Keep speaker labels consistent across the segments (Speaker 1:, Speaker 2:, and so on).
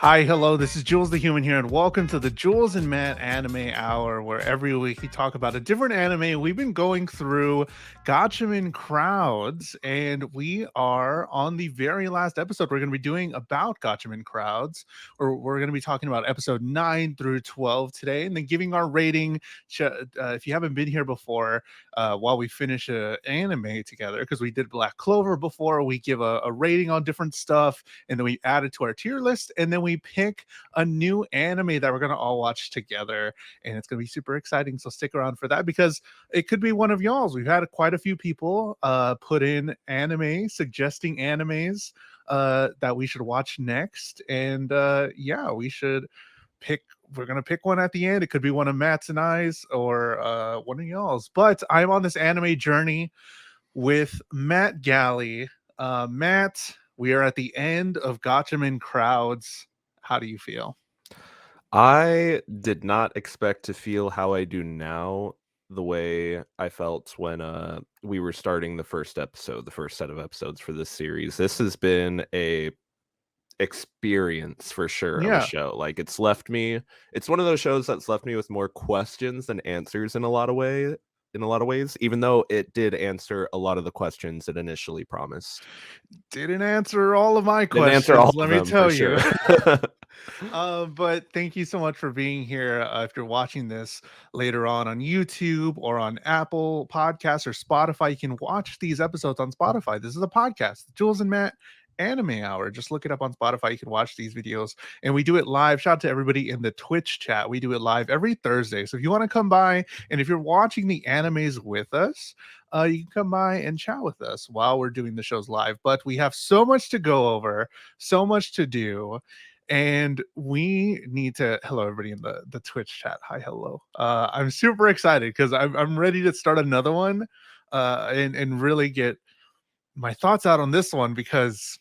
Speaker 1: Hi, hello, this is Jules the Human here, and welcome to the Jules and Matt Anime Hour, where every week we talk about a different anime. We've been going through Gatchaman Crowds, and we are on the very last episode we're going to be doing about Gatchaman Crowds, or we're going to be talking about episode 9 through 12 today, and then giving our rating. If you haven't been here before, while we finish an anime together, because we did Black Clover before, we give a rating on different stuff, and then we add it to our tier list, and then we pick a new anime that we're going to all watch together, and it's going to be super exciting. So stick around for that, because it could be one of y'all's. We've had quite a few people put in anime, suggesting animes that we should watch next, and yeah, we're gonna pick one at the end. It could be one of Matt's and I's, or one of y'all's. But I'm on this anime journey with Matt Galley. Matt, we are at the end of Gatchaman Crowds. How do you feel?
Speaker 2: I did not expect to feel how I do now, the way I felt when we were starting the first set of episodes for this series. This has been a experience for sure of a
Speaker 1: Yeah,
Speaker 2: show. Like it's one of those shows that's left me with more questions than answers in a lot of ways, even though it did answer a lot of the questions it initially promised.
Speaker 1: didn't answer all of my
Speaker 2: Didn't answer all
Speaker 1: questions, let
Speaker 2: of
Speaker 1: me
Speaker 2: them for
Speaker 1: tell you.
Speaker 2: sure.
Speaker 1: But thank you so much for being here. If you're watching this later on YouTube or on Apple Podcasts or Spotify, you can watch these episodes on Spotify. This is a podcast, Jules and Matt Anime Hour. Just look it up on Spotify. You can watch these videos, and we do it live. Shout out to everybody in the Twitch chat. We do it live every Thursday. So if you want to come by, and if you're watching the animes with us, you can come by and chat with us while we're doing the shows live. But we have so much to go over, so much to do, and we need to hello everybody in the Twitch chat. Hi, hello. I'm super excited because I'm ready to start another one, and really get my thoughts out on this one, because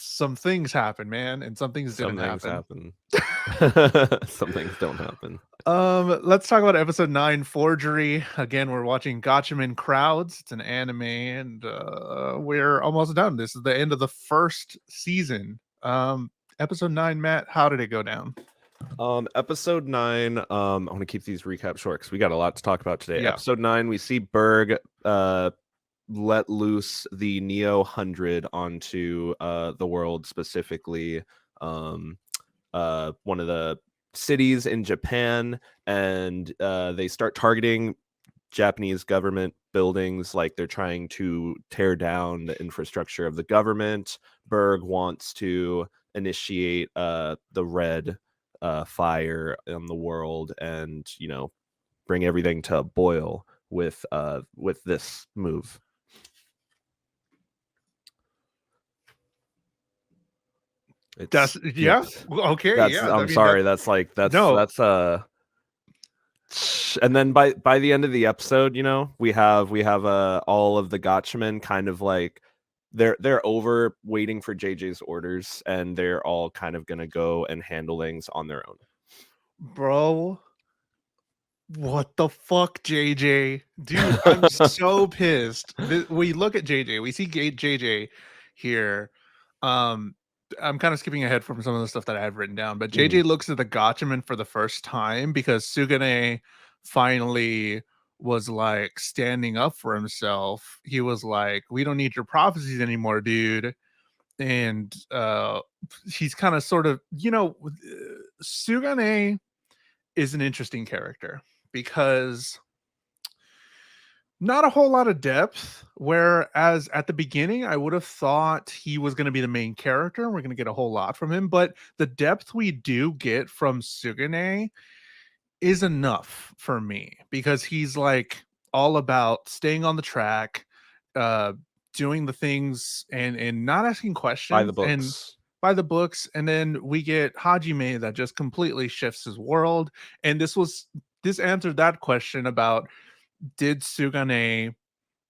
Speaker 1: some things happen, man, and some things
Speaker 2: Some
Speaker 1: didn't
Speaker 2: things
Speaker 1: happen.
Speaker 2: happen. Some things don't happen.
Speaker 1: Let's talk about episode 9, Forgery. Again, we're watching Gatchaman Crowds. It's an anime, and we're almost done. This is the end of the first season. Episode 9, Matt, how did it go down?
Speaker 2: Episode 9, I want to keep these recaps short because we got a lot to talk about today.
Speaker 1: Yeah.
Speaker 2: Episode 9, we see Berg let loose the Neo 100 onto the world, specifically one of the cities in Japan, and they start targeting Japanese government buildings. Like they're trying to tear down the infrastructure of the government. Berg wants to initiate the red fire in the world, and bring everything to a boil with this move.
Speaker 1: That's yeah. Okay, yeah.
Speaker 2: I'm sorry. That's
Speaker 1: no.
Speaker 2: And then by the end of the episode, we have all of the Gotchamen kind of like they're over waiting for JJ's orders, and they're all kind of gonna go and handle things on their own.
Speaker 1: Bro, what the fuck, JJ? Dude, I'm so pissed. We look at JJ, we see JJ here. I'm kind of skipping ahead from some of the stuff that I have written down, but JJ looks at the Gotchaman for the first time because Sugane finally was like standing up for himself. He was like, "We don't need your prophecies anymore, dude." And he's kind of sort of, Sugane is an interesting character because not a whole lot of depth. Whereas at the beginning, I would have thought he was going to be the main character and we're going to get a whole lot from him. But the depth we do get from Sugane is enough for me, because he's like all about staying on the track, uh, doing the things, and not asking
Speaker 2: By the
Speaker 1: questions, and
Speaker 2: books.
Speaker 1: by the books. And then we get Hajime that just completely shifts his world. And this answered that question about, did Sugane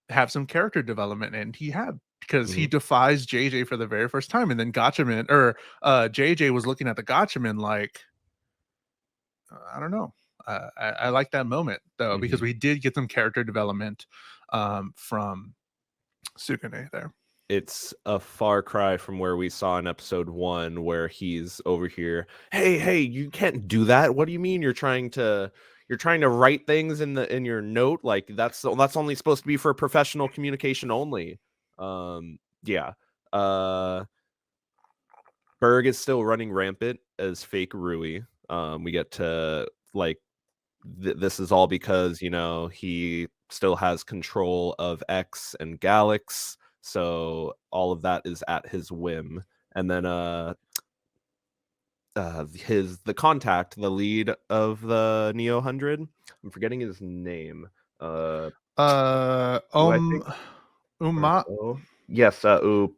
Speaker 1: have some character development? And he had, because he defies JJ for the very first time. And then Gatchaman, or JJ was looking at the Gatchaman like, I don't know. I like that moment though, because we did get some character development from Sugane there.
Speaker 2: it's a far cry from where we saw in episode 1, where he's over here. Hey, you can't do that. What do you mean you're trying to write things in your note? Like that's only supposed to be for professional communication only. Yeah. Berg is still running rampant as fake Rui. We get to like this is all because he still has control of X and Galax, so all of that is at his whim. And then the contact, the lead of the Neo 100, I'm forgetting his name. Who I think
Speaker 1: Uma
Speaker 2: yes, I'm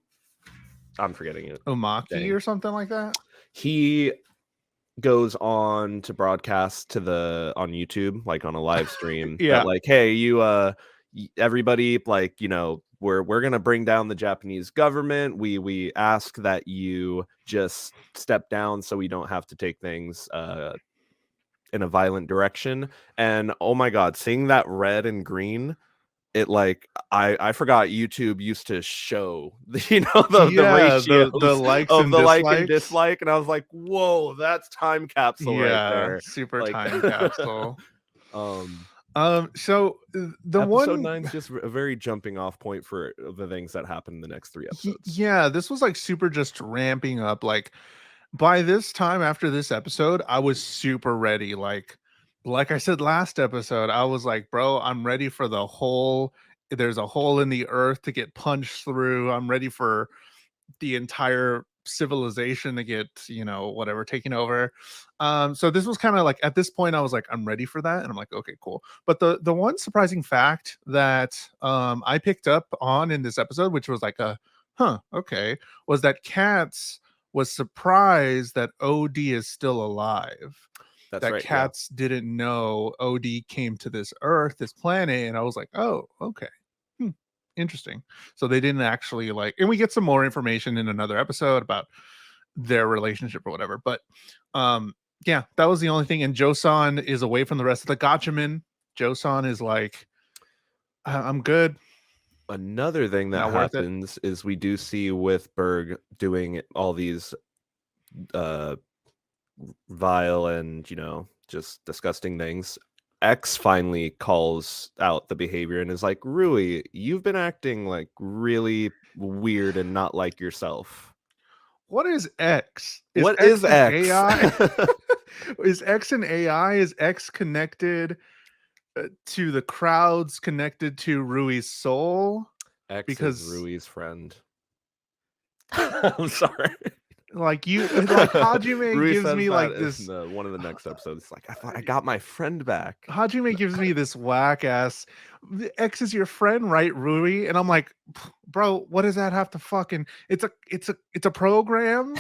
Speaker 2: forgetting it.
Speaker 1: Umaki
Speaker 2: Dang.
Speaker 1: or something like that.
Speaker 2: He goes on to broadcast on YouTube, like on a live stream,
Speaker 1: Yeah.
Speaker 2: that like, hey, you everybody, like, we're gonna bring down the Japanese government. We ask that you just step down so we don't have to take things in a violent direction. And oh my god, seeing that red and green, it like I forgot YouTube used to show the ratios
Speaker 1: the likes
Speaker 2: of
Speaker 1: and
Speaker 2: the like and
Speaker 1: dislikes.
Speaker 2: dislike, and I was like, whoa, that's time capsule right there.
Speaker 1: Super
Speaker 2: Like,
Speaker 1: time capsule. So the
Speaker 2: episode
Speaker 1: one
Speaker 2: 9's just a very jumping off point for the things that happen in the next 3 episodes.
Speaker 1: Yeah, this was like super just ramping up. Like by this time after this episode, I was super ready. Like I said last episode, I was like, bro, I'm ready for there's a hole in the earth to get punched through. I'm ready for the entire civilization to get, whatever, taken over. So this was kind of like, at this point I was like, I'm ready for that, and I'm like, okay, cool. But the one surprising fact that I picked up on in this episode, which was like okay, was that Katz was surprised that OD is still alive.
Speaker 2: That's
Speaker 1: That
Speaker 2: right.
Speaker 1: Katz didn't know OD came to this earth, this planet, and I was like, oh, okay. Interesting. So they didn't actually and we get some more information in another episode about their relationship or whatever. But yeah, that was the only thing. And Joseon is away from the rest of the Gatchaman. Joseon is like, I'm good.
Speaker 2: Another thing that happens is we do see with Berg doing all these vile and just disgusting things. X finally calls out the behavior and is like, Rui, you've been acting like really weird and not like yourself.
Speaker 1: What is X?
Speaker 2: What is X?
Speaker 1: AI? Is X an AI? Is X connected to the crowds, connected to Rui's soul?
Speaker 2: X is Rui's friend. I'm sorry.
Speaker 1: Like Hajime gives me like this
Speaker 2: one of the next episodes. Like, I got my friend back.
Speaker 1: Hajime gives me this whack ass, X is your friend, right, Rui? And I'm like, bro, what does that have to fucking? It's a program,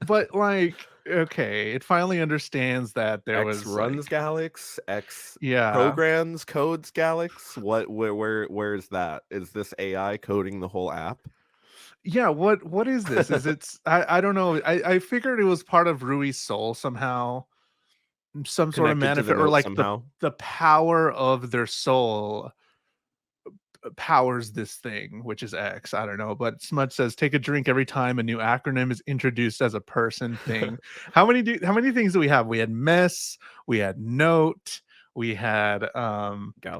Speaker 1: but like, okay, it finally understands that there
Speaker 2: X runs Galax. X programs codes Galax. Where's that? Is this AI coding the whole app?
Speaker 1: Yeah, what is this? I don't know. I figured it was part of Rui's soul somehow, some sort of manifest, or like the power of their soul powers this thing, which is X. I don't know, but Smudge says take a drink every time a new acronym is introduced as a person thing. How many things do we have? We had mess, we had note, we had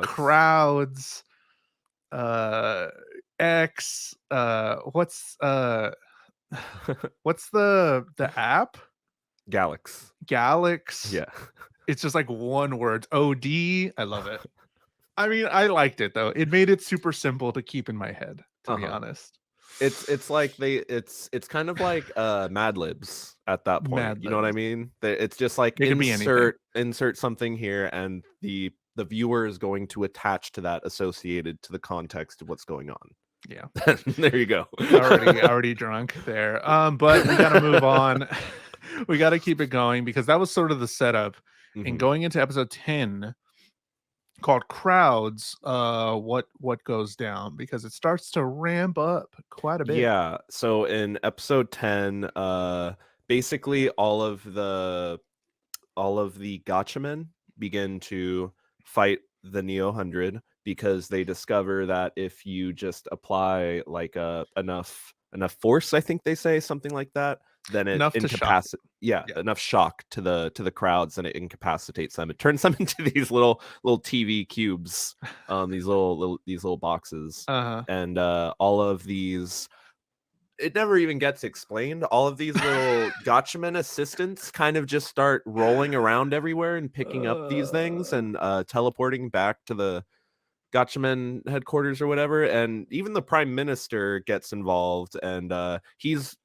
Speaker 1: crowds, X, what's the app? Galax.
Speaker 2: Yeah.
Speaker 1: It's just like one word. OD. I love it. I mean, I liked it though. It made it super simple to keep in my head, to be honest.
Speaker 2: It's like it's kind of like Mad Libs at that point. You know what I mean? It's just like insert something here, and the viewer is going to attach to that associated to the context of what's going on.
Speaker 1: Yeah.
Speaker 2: There you go.
Speaker 1: already drunk there. But we gotta move on. We gotta keep it going because that was sort of the setup. And going into episode 10 called Crowds, what goes down, because it starts to ramp up quite a bit.
Speaker 2: Yeah. So in episode 10, basically all of the Gatchamen begin to fight the Neo 100. because they discover that if you just apply like enough force, I think they say something like that, then it
Speaker 1: Enough to shock it.
Speaker 2: incapacitates. Yeah,
Speaker 1: Yeah.
Speaker 2: enough shock to the crowds, and it incapacitates them. It turns them into these little TV cubes, these little boxes,
Speaker 1: Uh-huh.
Speaker 2: and all of these. It never even gets explained. All of these little Gatchaman assistants kind of just start rolling around everywhere and picking up these things and teleporting back to the Gatchaman headquarters or whatever. And even the prime minister gets involved, and he's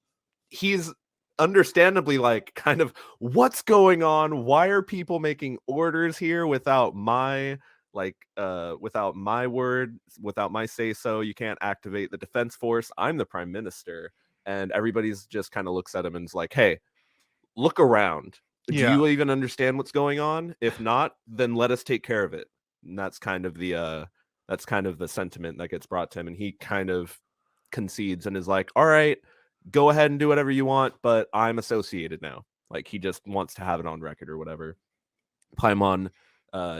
Speaker 2: understandably like, kind of, what's going on? Why are people making orders here without my without my word, without my say so? You can't activate the defense force. I'm the prime minister. And everybody's just kind of looks at him and is like, hey, look around. Do
Speaker 1: Yeah.
Speaker 2: you even understand what's going on? If not, then let us take care of it. And that's kind of the sentiment that gets brought to him, and he kind of concedes and is like, all right, go ahead and do whatever you want, but I'm associated now. Like, he just wants to have it on record or whatever. Paimon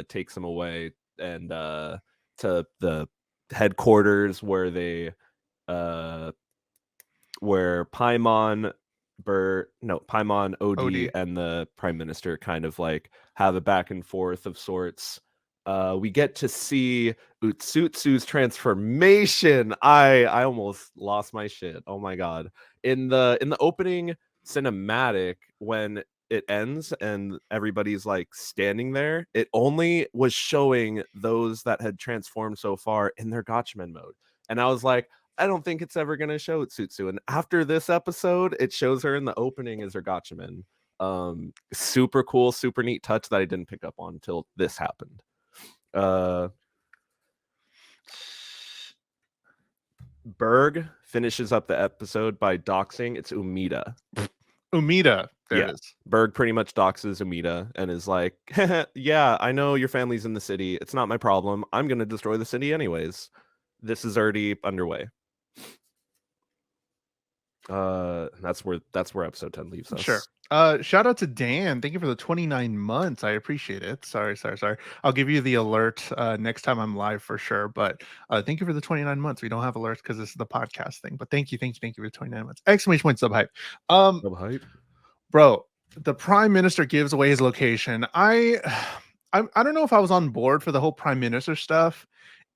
Speaker 2: takes him away and to the headquarters where they where Paimon, Paimon, OD,
Speaker 1: OD.
Speaker 2: and the prime minister kind of like have a back and forth of sorts. We get to see Utsutsu's transformation. I almost lost my shit. Oh my god. In the opening cinematic, when it ends and everybody's like standing there, it only was showing those that had transformed so far in their Gatchaman mode. And I was like, I don't think it's ever gonna show Utsutsu. And after this episode, it shows her in the opening as her Gatchaman. Super cool, super neat touch that I didn't pick up on until this happened. Berg finishes up the episode by doxing. It's Umida.
Speaker 1: Umida. There
Speaker 2: Yeah.
Speaker 1: it is.
Speaker 2: Berg pretty much doxes Umida and is like, yeah, I know your family's in the city. It's not my problem. I'm going to destroy the city anyways. This is already underway. That's where episode 10 leaves us.
Speaker 1: Sure. Shout out to Dan. Thank you for the 29 months. I appreciate it. Sorry. I'll give you the alert next time I'm live for sure. But thank you for the 29 months. We don't have alerts because this is the podcast thing. But thank you for the 29 months. Exclamation point sub hype.
Speaker 2: Sub hype.
Speaker 1: Bro, the prime minister gives away his location. I don't know if I was on board for the whole prime minister stuff.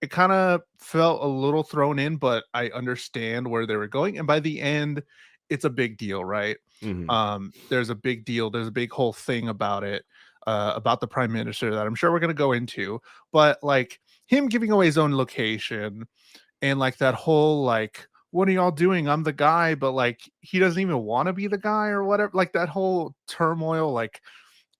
Speaker 1: It kind of felt a little thrown in, but I understand where they were going. And by the end, it's a big deal, right?
Speaker 2: Mm-hmm.
Speaker 1: There's a big deal. There's a big whole thing about it, about the prime minister that I'm sure we're going to go into. But like him giving away his own location and like that whole like, what are y'all doing? I'm the guy, but like he doesn't even want to be the guy or whatever. Like that whole turmoil, like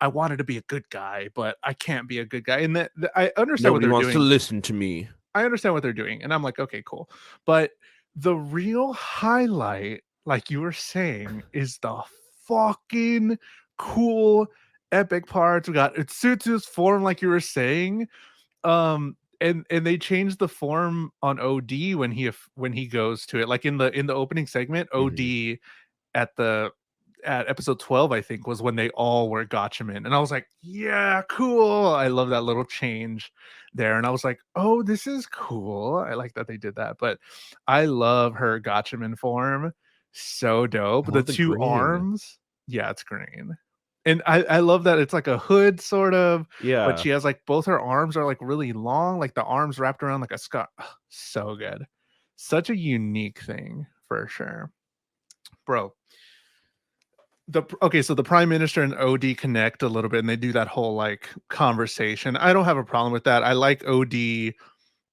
Speaker 1: I wanted to be a good guy, but I can't be a good guy. And I understand what
Speaker 2: Nobody
Speaker 1: they're
Speaker 2: wants to
Speaker 1: doing.
Speaker 2: listen to me.
Speaker 1: I understand what they're doing. And I'm like, okay, cool. But the real highlight, like you were saying, is the fucking cool epic parts. We got Utsutsu's form, like you were saying. And they changed the form on OD when he goes to it. Like in the opening segment, OD at episode 12, I think, was when they all were Gatchaman. And I was like, yeah, cool. I love that little change there. And I was like, oh, this is cool. I like that they did that. But I love her Gatchaman form. So dope.
Speaker 2: I
Speaker 1: The
Speaker 2: love the
Speaker 1: two
Speaker 2: green.
Speaker 1: arms. Yeah, it's green. And I love that it's like a hood sort of,
Speaker 2: Yeah.
Speaker 1: but she has like both her arms are like really long, like the arms wrapped around like a scarf. So good. Such a unique thing for sure. Bro, so the prime minister and OD connect a little bit and they do that whole like conversation. I don't have a problem with that. I like OD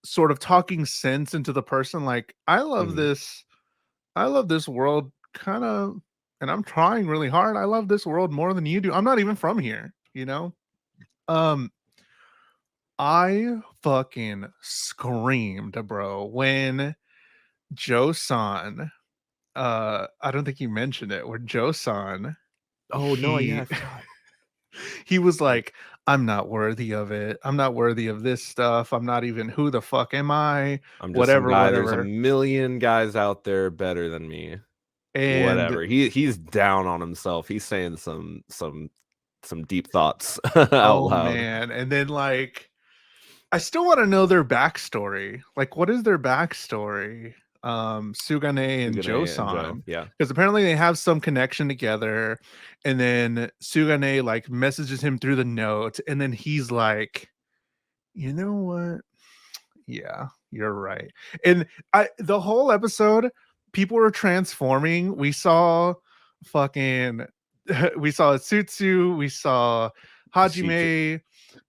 Speaker 1: sort of talking sense into the person, like I love this world kind of, and I'm trying really hard. I love this world more than you do. I'm not even from here, you know. I fucking screamed, bro, when Joe-san, I don't think you mentioned it, where Joe-san,
Speaker 2: Oh no, yeah, I forgot.
Speaker 1: he was like, I'm not worthy of it. I'm not worthy of this stuff. I'm not even, who the fuck am I?
Speaker 2: I'm just
Speaker 1: Whatever,
Speaker 2: some guy. There's a
Speaker 1: whatever.
Speaker 2: million guys out there better than me.
Speaker 1: And
Speaker 2: Whatever. He's down on himself. He's saying some deep thoughts out
Speaker 1: oh
Speaker 2: loud.
Speaker 1: man. And then like I still want to know their backstory. Like, what is their backstory? Sugane and
Speaker 2: Sugane and Joe,
Speaker 1: Joe-san,
Speaker 2: yeah.
Speaker 1: because apparently they have some connection together, and then Sugane like messages him through the note, and then he's like, you know what? Yeah, you're right. And the whole episode, people were transforming. We saw fucking we saw Tsutsu, we saw
Speaker 2: CG.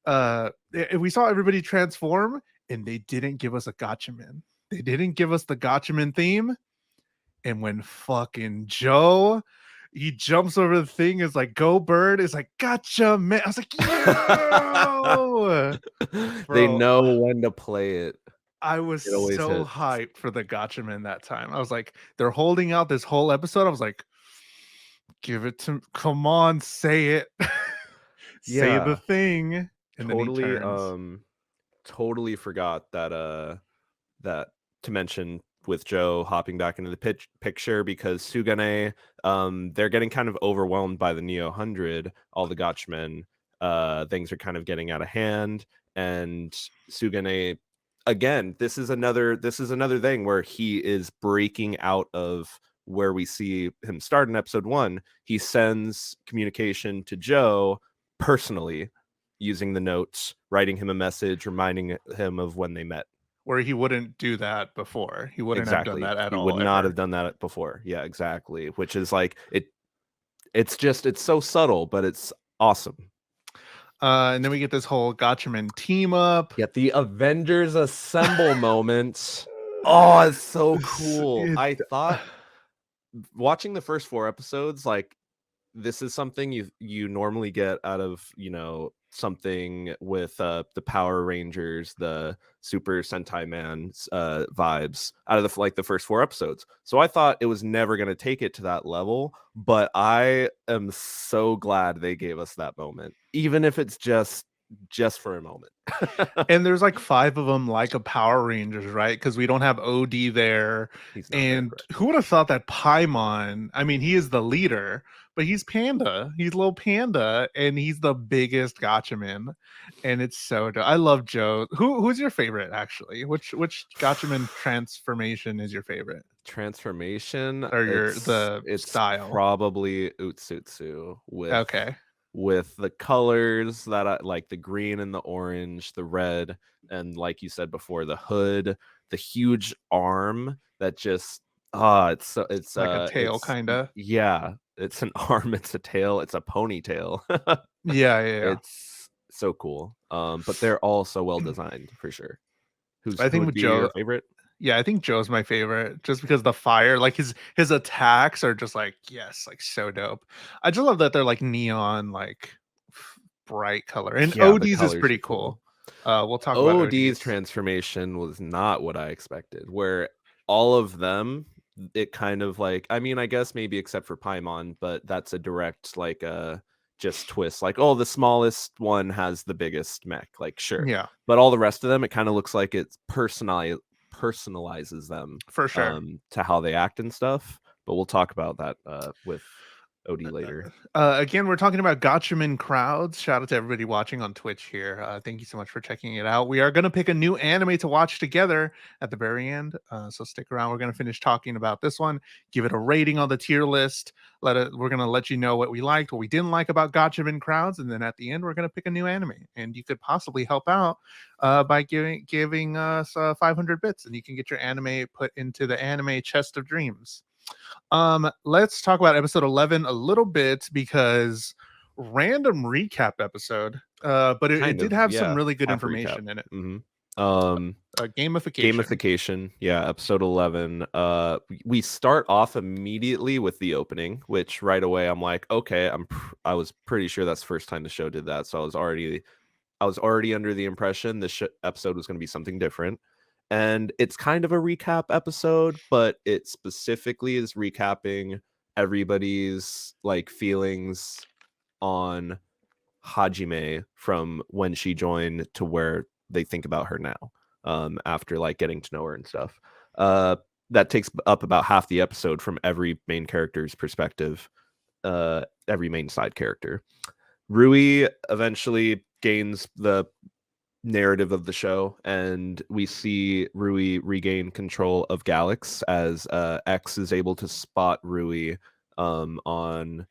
Speaker 1: Hajime, we saw everybody transform, and they didn't give us a Gatchaman. They didn't give us the Gatchaman theme. And when fucking Joe he jumps over the thing, is like, go bird, is like, gotcha, man. I was like, yo,
Speaker 2: They
Speaker 1: bro.
Speaker 2: know when to play it.
Speaker 1: I was
Speaker 2: It always
Speaker 1: so
Speaker 2: hits.
Speaker 1: hyped for the Gatchaman that time. I was like, they're holding out this whole episode. I was like, give it to, come on, say it. Say the
Speaker 2: Yeah,
Speaker 1: thing. And then he
Speaker 2: totally.
Speaker 1: turns.
Speaker 2: Totally forgot that. That to mention with Joe hopping back into the picture because Sugane, they're getting kind of overwhelmed by the Neo 100. All the Gotchmen, things are kind of getting out of hand, and Sugane, again, this is another thing where he is breaking out of where we see him start in episode 1. He sends communication to Joe personally using the notes, writing him a message, reminding him of when they met.
Speaker 1: Where he wouldn't do that before. He wouldn't have done
Speaker 2: Exactly.
Speaker 1: that at
Speaker 2: He would
Speaker 1: all,
Speaker 2: not
Speaker 1: ever.
Speaker 2: have done that before. Yeah, exactly. Which is like it's so subtle, but it's awesome.
Speaker 1: And then we get this whole Gatchaman team up.
Speaker 2: Yet the Avengers Assemble moment. Oh, it's so cool. I thought watching the first 4 episodes, like, this is something you normally get out of, something with the Power Rangers, the Super Sentai Man vibes out of the first 4 episodes. So I thought it was never going to take it to that level, but I am so glad they gave us that moment, even if it's just for a moment.
Speaker 1: And there's like 5 of them, like a Power Rangers, right? Because we don't have OD there.
Speaker 2: He's not there,
Speaker 1: And
Speaker 2: correct?
Speaker 1: who would have thought that Paimon, I mean, he is the leader, but he's Panda. He's little Panda, and he's the biggest Gatchaman. And it's so dope. I love Joe. Who's your favorite, actually? Which Gatchaman transformation is your favorite?
Speaker 2: Transformation,
Speaker 1: Or the
Speaker 2: it's
Speaker 1: style?
Speaker 2: probably Utsutsu
Speaker 1: Okay.
Speaker 2: with the colors that I like, the green and the orange, the red, and like you said before, the hood, the huge arm that just it's
Speaker 1: Like a tail, kind of.
Speaker 2: yeah, it's an arm, it's a tail, it's a ponytail.
Speaker 1: Yeah.
Speaker 2: It's so cool. But they're all so well designed for sure.
Speaker 1: I
Speaker 2: Who
Speaker 1: think
Speaker 2: would
Speaker 1: with
Speaker 2: be
Speaker 1: Joe,
Speaker 2: your favorite?
Speaker 1: yeah, I think Joe's my favorite just because the fire, like his attacks are just like, yes, like so dope. I just love that they're like neon, like bright color. And
Speaker 2: Yeah, the
Speaker 1: OD's is
Speaker 2: colors are
Speaker 1: pretty
Speaker 2: cool.
Speaker 1: cool. We'll talk about
Speaker 2: OD's
Speaker 1: OD's.
Speaker 2: transformation was not what I expected. Where all of them, it kind of like, I mean, I guess maybe except for Paimon, but that's a direct like just twist. Like, oh, the smallest one has the biggest mech. Like, sure,
Speaker 1: Yeah,
Speaker 2: but all the rest of them, it kind of looks like it's personalizes them
Speaker 1: for sure.
Speaker 2: to how they act and stuff. But we'll talk about that with OD later.
Speaker 1: Again, we're talking about Gatchaman Crowds. Shout out to everybody watching on Twitch here. Thank you so much for checking it out. We are going to pick a new anime to watch together at the very end. So stick around. We're going to finish talking about this one, give it a rating on the tier list. We're going to let you know what we liked, what we didn't like about Gatchaman Crowds. And then at the end, we're going to pick a new anime. And you could possibly help out by giving us 500 bits, and you can get your anime put into the anime chest of dreams. Let's talk about episode 11 a little bit, because random recap episode, but it did have some really good information in it.
Speaker 2: Gamification, yeah. Episode 11, we start off immediately with the opening, which right away I'm like, okay, I was pretty sure that's the first time the show did that, so I was already under the impression this episode was going to be something different. And it's kind of a recap episode, but it specifically is recapping everybody's like feelings on Hajime from when she joined to where they think about her now, after like getting to know her and stuff. That takes up about half the episode from every main character's perspective, every main side character. Rui eventually gains the narrative of the show, and we see Rui regain control of Galax as X is able to spot Rui on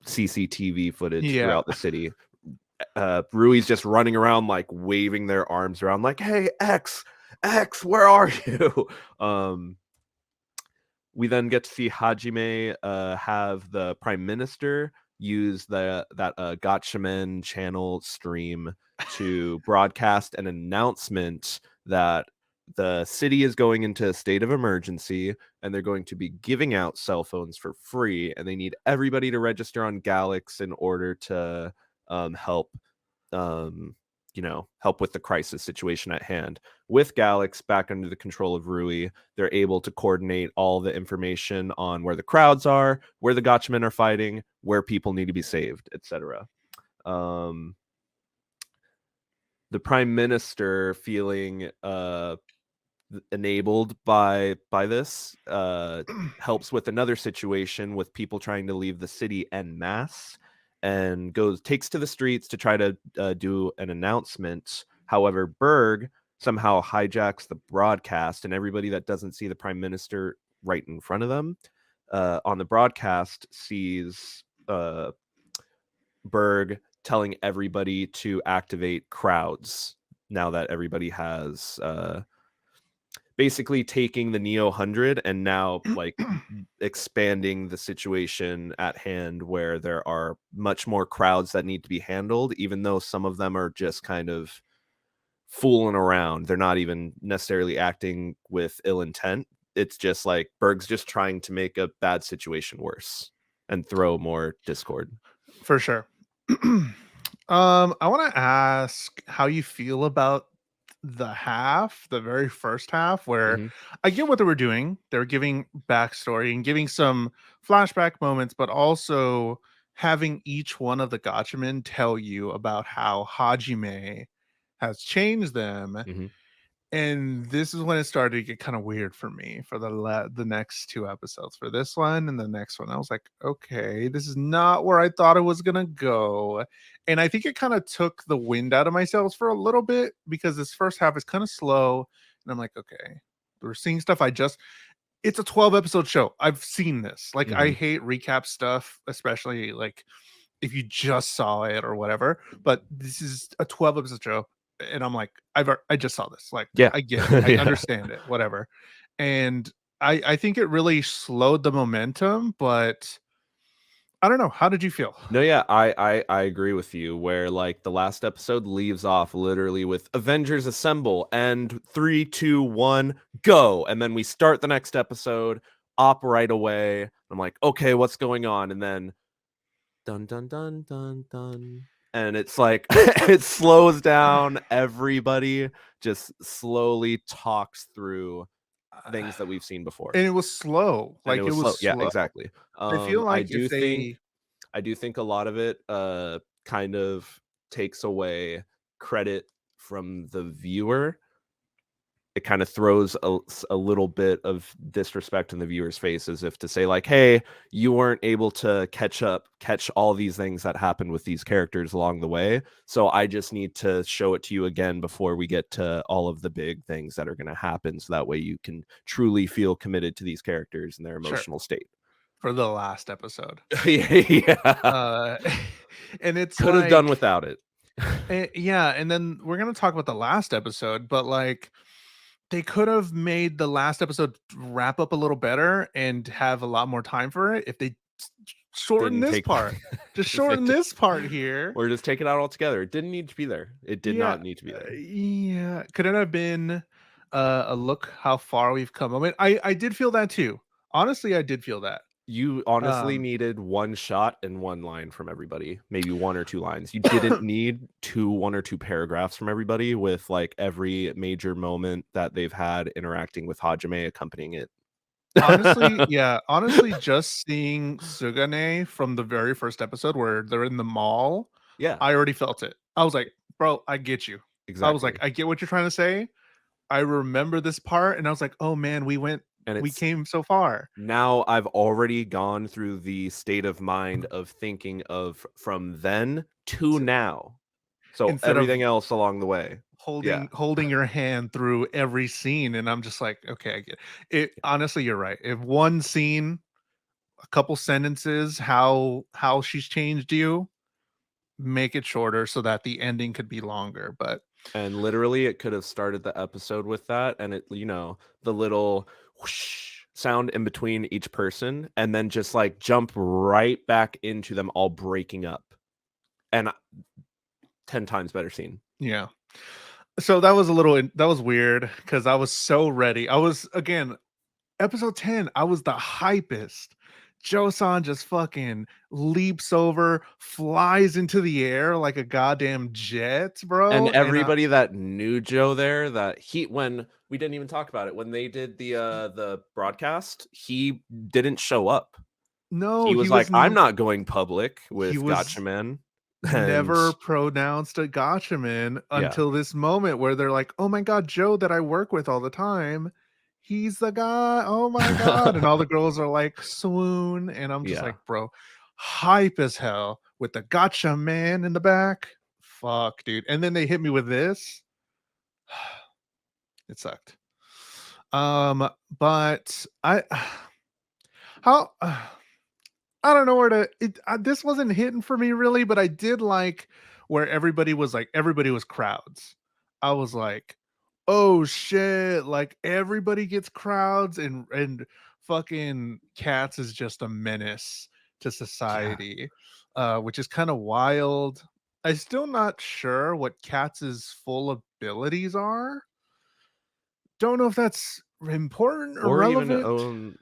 Speaker 2: CCTV footage
Speaker 1: Yeah,
Speaker 2: throughout the city. Rui's just running around like waving their arms around like, "Hey, X, where are you?" um we then get to see Hajime have the prime minister use that Gatchaman channel stream to broadcast an announcement that the city is going into a state of emergency and they're going to be giving out cell phones for free, and they need everybody to register on Galax in order to help um, help with the crisis situation at hand. With Galax back under the control of Rui, they're able to coordinate all the information on where the crowds are, where the Gotchmen are fighting, where people need to be saved, etc. Um, the Prime Minister, feeling enabled by this, helps with another situation with people trying to leave the city en masse, and takes to the streets to try to do an announcement. However, Berg somehow hijacks the broadcast, and everybody that doesn't see the prime minister right in front of them on the broadcast sees Berg telling everybody to activate crowds now that everybody has basically taking the Neo 100 and now like expanding the situation at hand, where there are much more crowds that need to be handled, even though some of them are just kind of fooling around. They're not even necessarily acting with ill intent. It's just like Berg's just trying to make a bad situation worse and throw more discord.
Speaker 1: for sure. I want to ask how you feel about the very first half, where
Speaker 2: Mhm.
Speaker 1: I get what they were doing. They were giving backstory and giving some flashback moments, but also having each one of the Gotchamen tell you about how Hajime has changed them.
Speaker 2: Mhm.
Speaker 1: And this is when it started to get kind of weird for me for the next two episodes, for this one and the next one. I was like, okay, this is not where I thought it was gonna go. And I think it kind of took the wind out of my sails for a little bit, because this first half is kind of slow. And I'm like, okay, we're seeing stuff it's a 12 episode show. I've seen this. Like, I
Speaker 2: Mhm.
Speaker 1: hate recap stuff, especially like if you just saw it or whatever. But this is a 12 episode show, and I'm like, I just saw this. Like,
Speaker 2: Yeah.
Speaker 1: I get it. I
Speaker 2: Yeah.
Speaker 1: understand it. Whatever. And I think it really slowed the momentum, but I don't know. How did you feel?
Speaker 2: No, yeah, I agree with you, where like the last episode leaves off literally with Avengers Assemble and 3, 2, 1, go. And then we start the next episode, op right away. I'm like, okay, what's going on? And then dun dun dun dun dun. And it's like it slows down. Everybody just slowly talks through things that we've seen before.
Speaker 1: And it was slow.
Speaker 2: And it
Speaker 1: Like, it
Speaker 2: was
Speaker 1: was
Speaker 2: slow. Yeah,
Speaker 1: slow.
Speaker 2: exactly.
Speaker 1: I feel
Speaker 2: I
Speaker 1: like if
Speaker 2: do think
Speaker 1: they
Speaker 2: a lot of it kind of takes away credit from the viewer. It kind of throws a little bit of disrespect in the viewer's face, as if to say like, hey, you weren't able to catch all these things that happened with these characters along the way, so I just need to show it to you again before we get to all of the big things that are going to happen, so that way you can truly feel committed to these characters and their
Speaker 1: sure,
Speaker 2: emotional state.
Speaker 1: for the last episode.
Speaker 2: Yeah.
Speaker 1: Uh and it's
Speaker 2: Could have done
Speaker 1: like,
Speaker 2: without it.
Speaker 1: yeah, and then we're gonna talk about the last episode, but like, they could have made the last episode wrap up a little better and have a lot more time for it if they shorten
Speaker 2: Didn't
Speaker 1: this
Speaker 2: take
Speaker 1: part. Just
Speaker 2: if they
Speaker 1: shorten
Speaker 2: did,
Speaker 1: this part here.
Speaker 2: or just take it out altogether. It didn't need to be there. It did
Speaker 1: Yeah,
Speaker 2: not need to be there.
Speaker 1: yeah. Could it have been a look how far we've come? I mean, I did feel that too. Honestly, I did feel that.
Speaker 2: You honestly
Speaker 1: Um,
Speaker 2: needed one shot and one line from everybody, maybe one or two lines. You didn't need one or two paragraphs from everybody, with like every major moment that they've had interacting with Hajime accompanying it.
Speaker 1: honestly, yeah, honestly, just seeing Sugane from the very first episode where they're in the mall,
Speaker 2: Yeah,
Speaker 1: I already felt it. I was like, "Bro, I get you." I was like,
Speaker 2: exactly.
Speaker 1: "I get what you're trying to say. I remember this part," and I was like, "Oh man,
Speaker 2: And
Speaker 1: we
Speaker 2: it's
Speaker 1: came so far."
Speaker 2: now I've already gone through the state of mind of thinking of from then to
Speaker 1: T
Speaker 2: now. So
Speaker 1: instead of
Speaker 2: everything else along the way. Yeah.
Speaker 1: holding your hand through every scene. And I'm just like, okay, I get it. Honestly, you're right. If one scene, a couple sentences, how she's changed you, make it shorter so that the ending could be longer. But
Speaker 2: And literally it could have started the episode with that, and it, the little whoosh sound in between each person, and then just like jump right back into them all breaking up. And 10 times better scene.
Speaker 1: yeah. So that was weird because I was so ready. I was again episode 10, I was the hypest. Joe-san just fucking leaps over, flies into the air like a goddamn jet,
Speaker 2: And
Speaker 1: bro. And
Speaker 2: everybody that knew Joe there, that when we didn't even talk about it, when they did the broadcast, he didn't show up.
Speaker 1: no,
Speaker 2: He was like, I'm not going public
Speaker 1: he
Speaker 2: with
Speaker 1: was
Speaker 2: Gatchaman. And
Speaker 1: never pronounced a Gatchaman
Speaker 2: yeah.
Speaker 1: until this moment where they're like, "Oh my god, Joe that I work with all the time, he's the guy. Oh my god!" And all the girls are like, "Swoon," and I'm just
Speaker 2: Yeah.
Speaker 1: like, "Bro, hype as hell with the Gatchaman in the back." Fuck, dude. And then they hit me with this. It sucked. But I how I don't know where to. This wasn't hitting for me really, but I did like where everybody was crowds. I was like, oh shit! Like everybody gets crowds, and fucking Cats is just a menace to
Speaker 2: Yeah.
Speaker 1: society, which is kind of wild. I'm still not sure what Cats' full abilities are. Don't know if that's important or
Speaker 2: Or even
Speaker 1: relevant.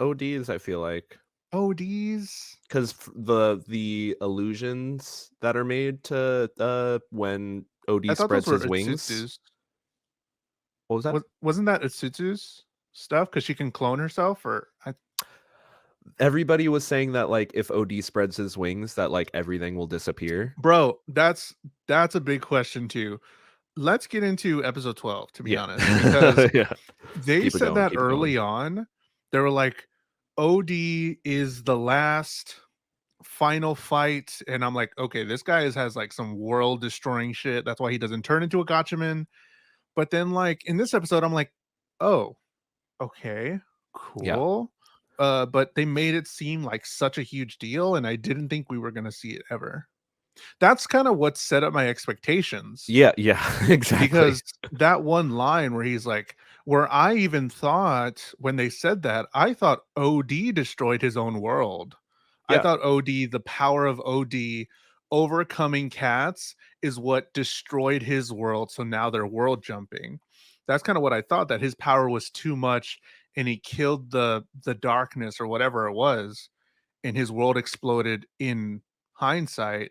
Speaker 2: ODs, I feel like.
Speaker 1: ODs.
Speaker 2: Because the illusions that are made to when
Speaker 1: I
Speaker 2: OD
Speaker 1: thought those
Speaker 2: spreads
Speaker 1: were
Speaker 2: his wings.
Speaker 1: Utsutsus.
Speaker 2: What was that?
Speaker 1: Wasn't that Utsutsu's stuff? Because she can clone herself, or
Speaker 2: Everybody was saying that like if OD spreads his wings, that like everything will disappear.
Speaker 1: bro, that's a big question too. Let's get into episode 12, to be
Speaker 2: Yeah.
Speaker 1: honest, because
Speaker 2: Yeah.
Speaker 1: they
Speaker 2: Keep it
Speaker 1: said
Speaker 2: going.
Speaker 1: that
Speaker 2: Keep it
Speaker 1: early
Speaker 2: going.
Speaker 1: on. They were like, OD is the last final fight, and I'm like, okay, this guy has like some world destroying shit. That's why he doesn't turn into a Gotchaman. But then, like in this episode, I'm like, oh, okay,
Speaker 2: Yeah.
Speaker 1: cool. But they made it seem like such a huge deal, and I didn't think we were gonna see it ever. That's kind of what set up my expectations
Speaker 2: Yeah. Yeah. Exactly.
Speaker 1: because that one line where he's like, where I even thought when they said that, I thought OD destroyed his own world. I
Speaker 2: Yeah.
Speaker 1: thought OD, the power of OD overcoming Cats is what destroyed his world. So now they're world jumping. That's kind of what I thought, that his power was too much and he killed the darkness or whatever it was, and his world exploded in hindsight.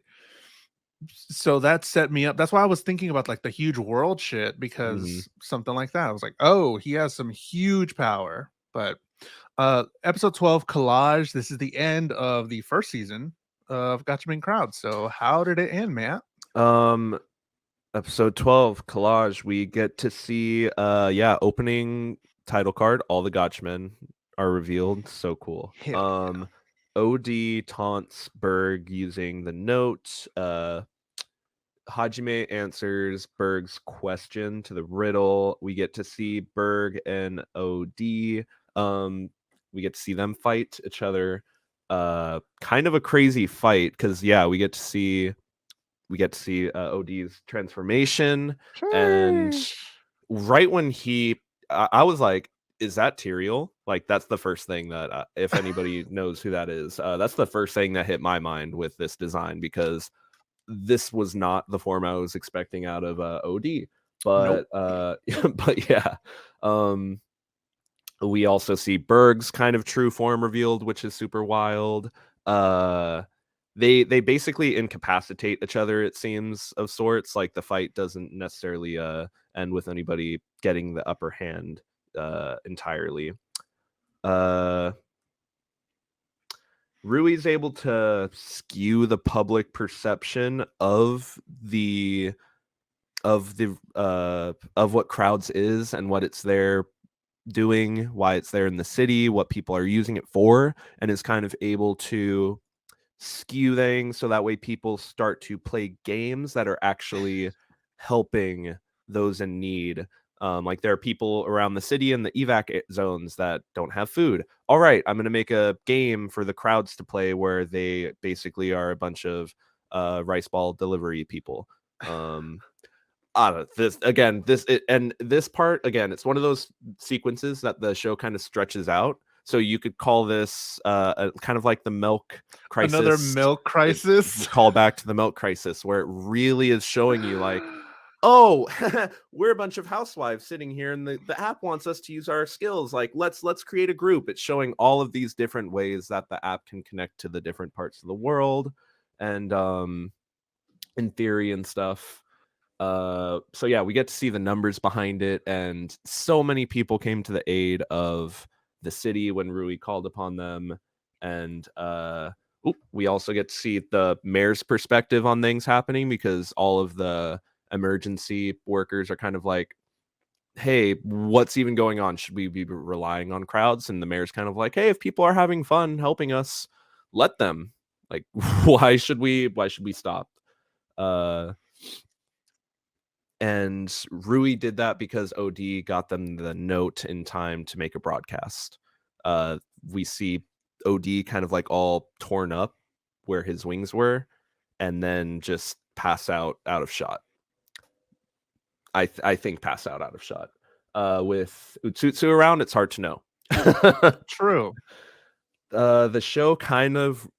Speaker 1: So that set me up. That's why I was thinking about like the huge world shit,
Speaker 2: Mhm.
Speaker 1: because something like that. I was like, oh, he has some huge power. But episode 12, Collage. This is the end of the first season of Gatchaman Crowds. So how did it end, Matt?
Speaker 2: Um, Episode 12, Collage. We get to see opening title card. All the Gotchmen are revealed. So cool.
Speaker 1: Hell yeah.
Speaker 2: OD taunts Berg using the note. Hajime answers Berg's question to the riddle. We get to see Berg and OD. We get to see them fight each other. Kind of a crazy fight because we get to see OD's transformation. And
Speaker 1: Sheesh.
Speaker 2: right when I was like, is that Tyrael? Like, that's the first thing that, if anybody knows who that is, that's the first thing that hit my mind with this design, because this was not the form I was expecting out of OD.
Speaker 1: Nope.
Speaker 2: But but yeah, we also see Berg's kind of true form revealed, which is super wild. They basically incapacitate each other, it seems, of sorts. Like the fight doesn't necessarily end with anybody getting the upper hand entirely. Rui's able to skew the public perception of what Crowds is and what it's there doing, why it's there in the city, what people are using it for, and is kind of able to skew things so that way people start to play games that are actually helping those in need. Like there are people around the city in the evac zones that don't have food. All right, I'm going to make a game for the crowds to play where they basically are a bunch of rice ball delivery people. I don't know, this part again, it's one of those sequences that the show kind of stretches out. So you could call this kind of like the milk
Speaker 1: Another
Speaker 2: crisis.
Speaker 1: milk crisis.
Speaker 2: Call back to the milk crisis, where it really is showing you like, oh, we're a bunch of housewives sitting here and the app wants us to use our skills, like let's create a group. It's showing all of these different ways that the app can connect to the different parts of the world, and in theory and stuff. So yeah, we get to see the numbers behind it, and so many people came to the aid of the city when Rui called upon them. And we also get to see the mayor's perspective on things happening, because all of the emergency workers are kind of like, hey, what's even going on? Should we be relying on crowds? And the mayor's kind of like, hey, if people are having fun helping us, let them. Like, why should we stop? And Rui did that because OD got them the note in time to make a broadcast. We see OD kind of like all torn up where his wings were, and then just pass out of shot. I think pass out of shot. With Utsutsu around, it's hard to know.
Speaker 1: True.
Speaker 2: The show kind of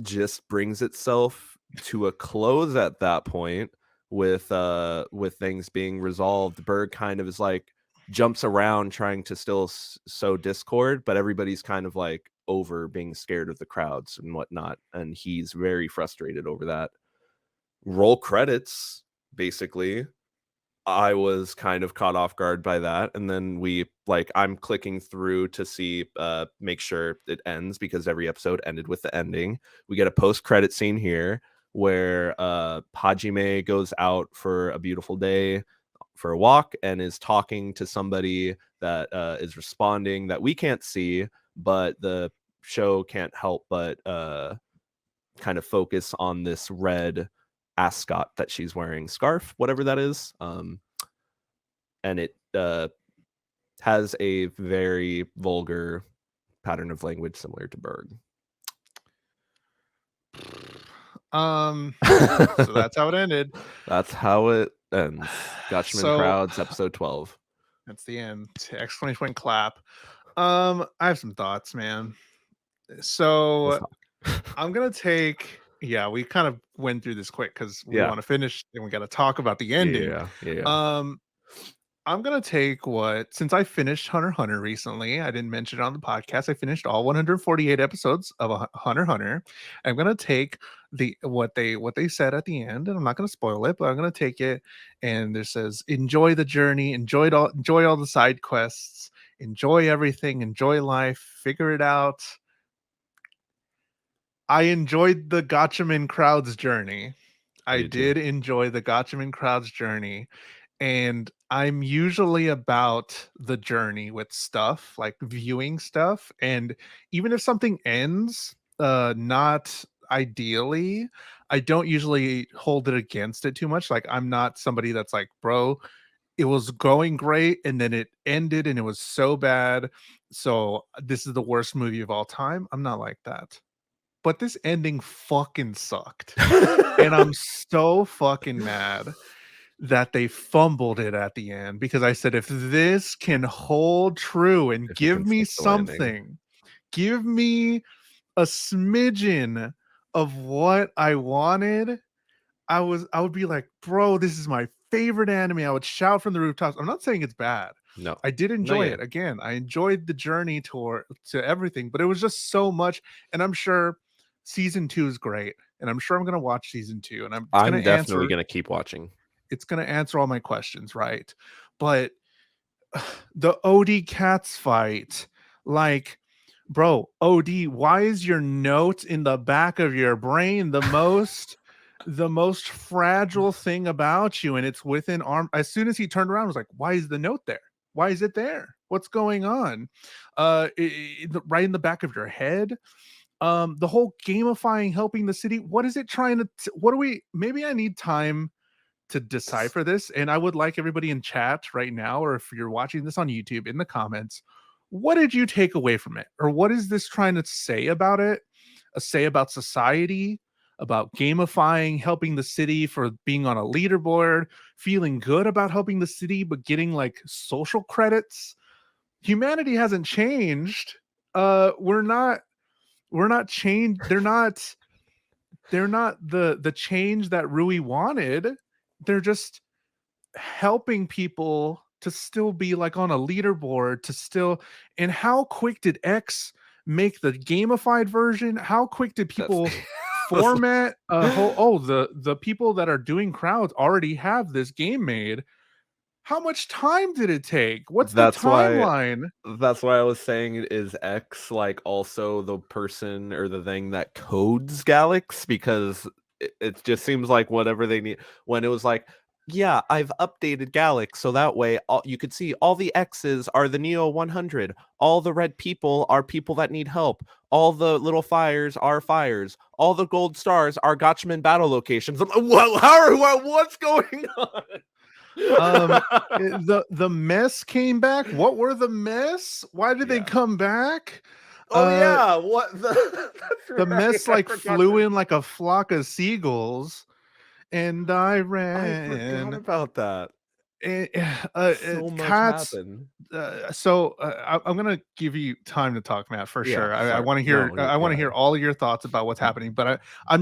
Speaker 2: just brings itself to a close at that point, with things being resolved. Berg kind of is like jumps around trying to still sow discord, but everybody's kind of like over being scared of the crowds and whatnot, and he's very frustrated over that. Roll credits, basically. I was kind of caught off guard by that, and then I'm clicking through to see make sure it ends, because every episode ended with the ending. We get a post-credit scene here where Hajime goes out for a beautiful day for a walk and is talking to somebody that is responding that we can't see, but the show can't help but kind of focus on this red ascot that she's wearing, scarf, whatever that is. And it has a very vulgar pattern of language similar to Berg.
Speaker 1: So that's how it ended.
Speaker 2: That's how it ends. Gatchaman Crowds, episode 12.
Speaker 1: That's the end. Exclamation point clap. I have some thoughts, man. So I'm gonna take. Yeah, we kind of went through this quick because we want to finish and we got to talk about the ending.
Speaker 2: Yeah.
Speaker 1: I'm gonna take since I finished Hunter x Hunter recently. I didn't mention it on the podcast. I finished all 148 episodes of Hunter x Hunter. I'm gonna take what they said at the end, and I'm not gonna spoil it, but I'm gonna take it. And it says, "Enjoy the journey, enjoy all the side quests, enjoy everything, enjoy life, figure it out." I enjoyed the Gatchaman Crowds journey. I did enjoy the Gatchaman Crowds journey. And I'm usually about the journey with stuff, like viewing stuff. And even if something ends not ideally, I don't usually hold it against it too much. Like, I'm not somebody that's like, bro, it was going great and then it ended and it was so bad, so this is the worst movie of all time. I'm not like that. But this ending fucking sucked. And I'm so fucking mad that they fumbled it at the end, because I said, if this can hold true and give me something, give me a smidgen of what I wanted, I would be like, bro, this is my favorite anime. I would shout from the rooftops. I'm not saying it's bad.
Speaker 2: No,
Speaker 1: I did enjoy it. Again, I enjoyed the journey to everything, but it was just so much. And I'm sure season 2 is great, and I'm sure I'm gonna watch season 2, and I'm
Speaker 2: definitely gonna keep watching.
Speaker 1: It's gonna answer all my questions, right? But the OD Cats fight, like, bro, OD, why is your note in the back of your brain the most fragile thing about you? And it's within arm. As soon as he turned around, I was like, why is the note there? Why is it there? What's going on? Right in the back of your head. The whole gamifying helping the city, what is it trying to what do we, maybe I need time to decipher this, and I would like everybody in chat right now, or if you're watching this on YouTube, in the comments, what did you take away from it, or what is this trying to say about it, say about society, about gamifying helping the city for being on a leaderboard, feeling good about helping the city but getting like social credits. Humanity hasn't changed. We're not changed. They're not the change that Rui wanted. They're just helping people to still be like on a leaderboard, to still. And how quick did X make the gamified version? How quick did
Speaker 2: That's
Speaker 1: people format a whole, oh, the people that are doing crowds already have this game made? How much time did it take? What's the
Speaker 2: that's why
Speaker 1: timeline?
Speaker 2: that's why I was saying, is X like also the person or the thing that codes Galax? Because it just seems like whatever they need, when it was like, yeah, I've updated Galax so that way you could see all the X's are the Neo 100, all the red people are people that need help, all the little fires are fires, all the gold stars are Gatchaman battle locations. I'm like, what's going on?
Speaker 1: The mess came back. What were the mess? Why did they
Speaker 2: Yeah.
Speaker 1: come back?
Speaker 2: Oh
Speaker 1: uh
Speaker 2: yeah, what the
Speaker 1: the
Speaker 2: that's right.
Speaker 1: mess like flew in like a flock of seagulls, and I
Speaker 2: I forgot
Speaker 1: ran.
Speaker 2: about that.
Speaker 1: Eh,
Speaker 2: So much
Speaker 1: cats.
Speaker 2: happened.
Speaker 1: I'm gonna give you time to talk, Matt, for
Speaker 2: Yeah,
Speaker 1: sure. I
Speaker 2: sorry.
Speaker 1: want to hear.
Speaker 2: No,
Speaker 1: I
Speaker 2: go
Speaker 1: want to
Speaker 2: ahead.
Speaker 1: hear all of your thoughts about what's happening. But I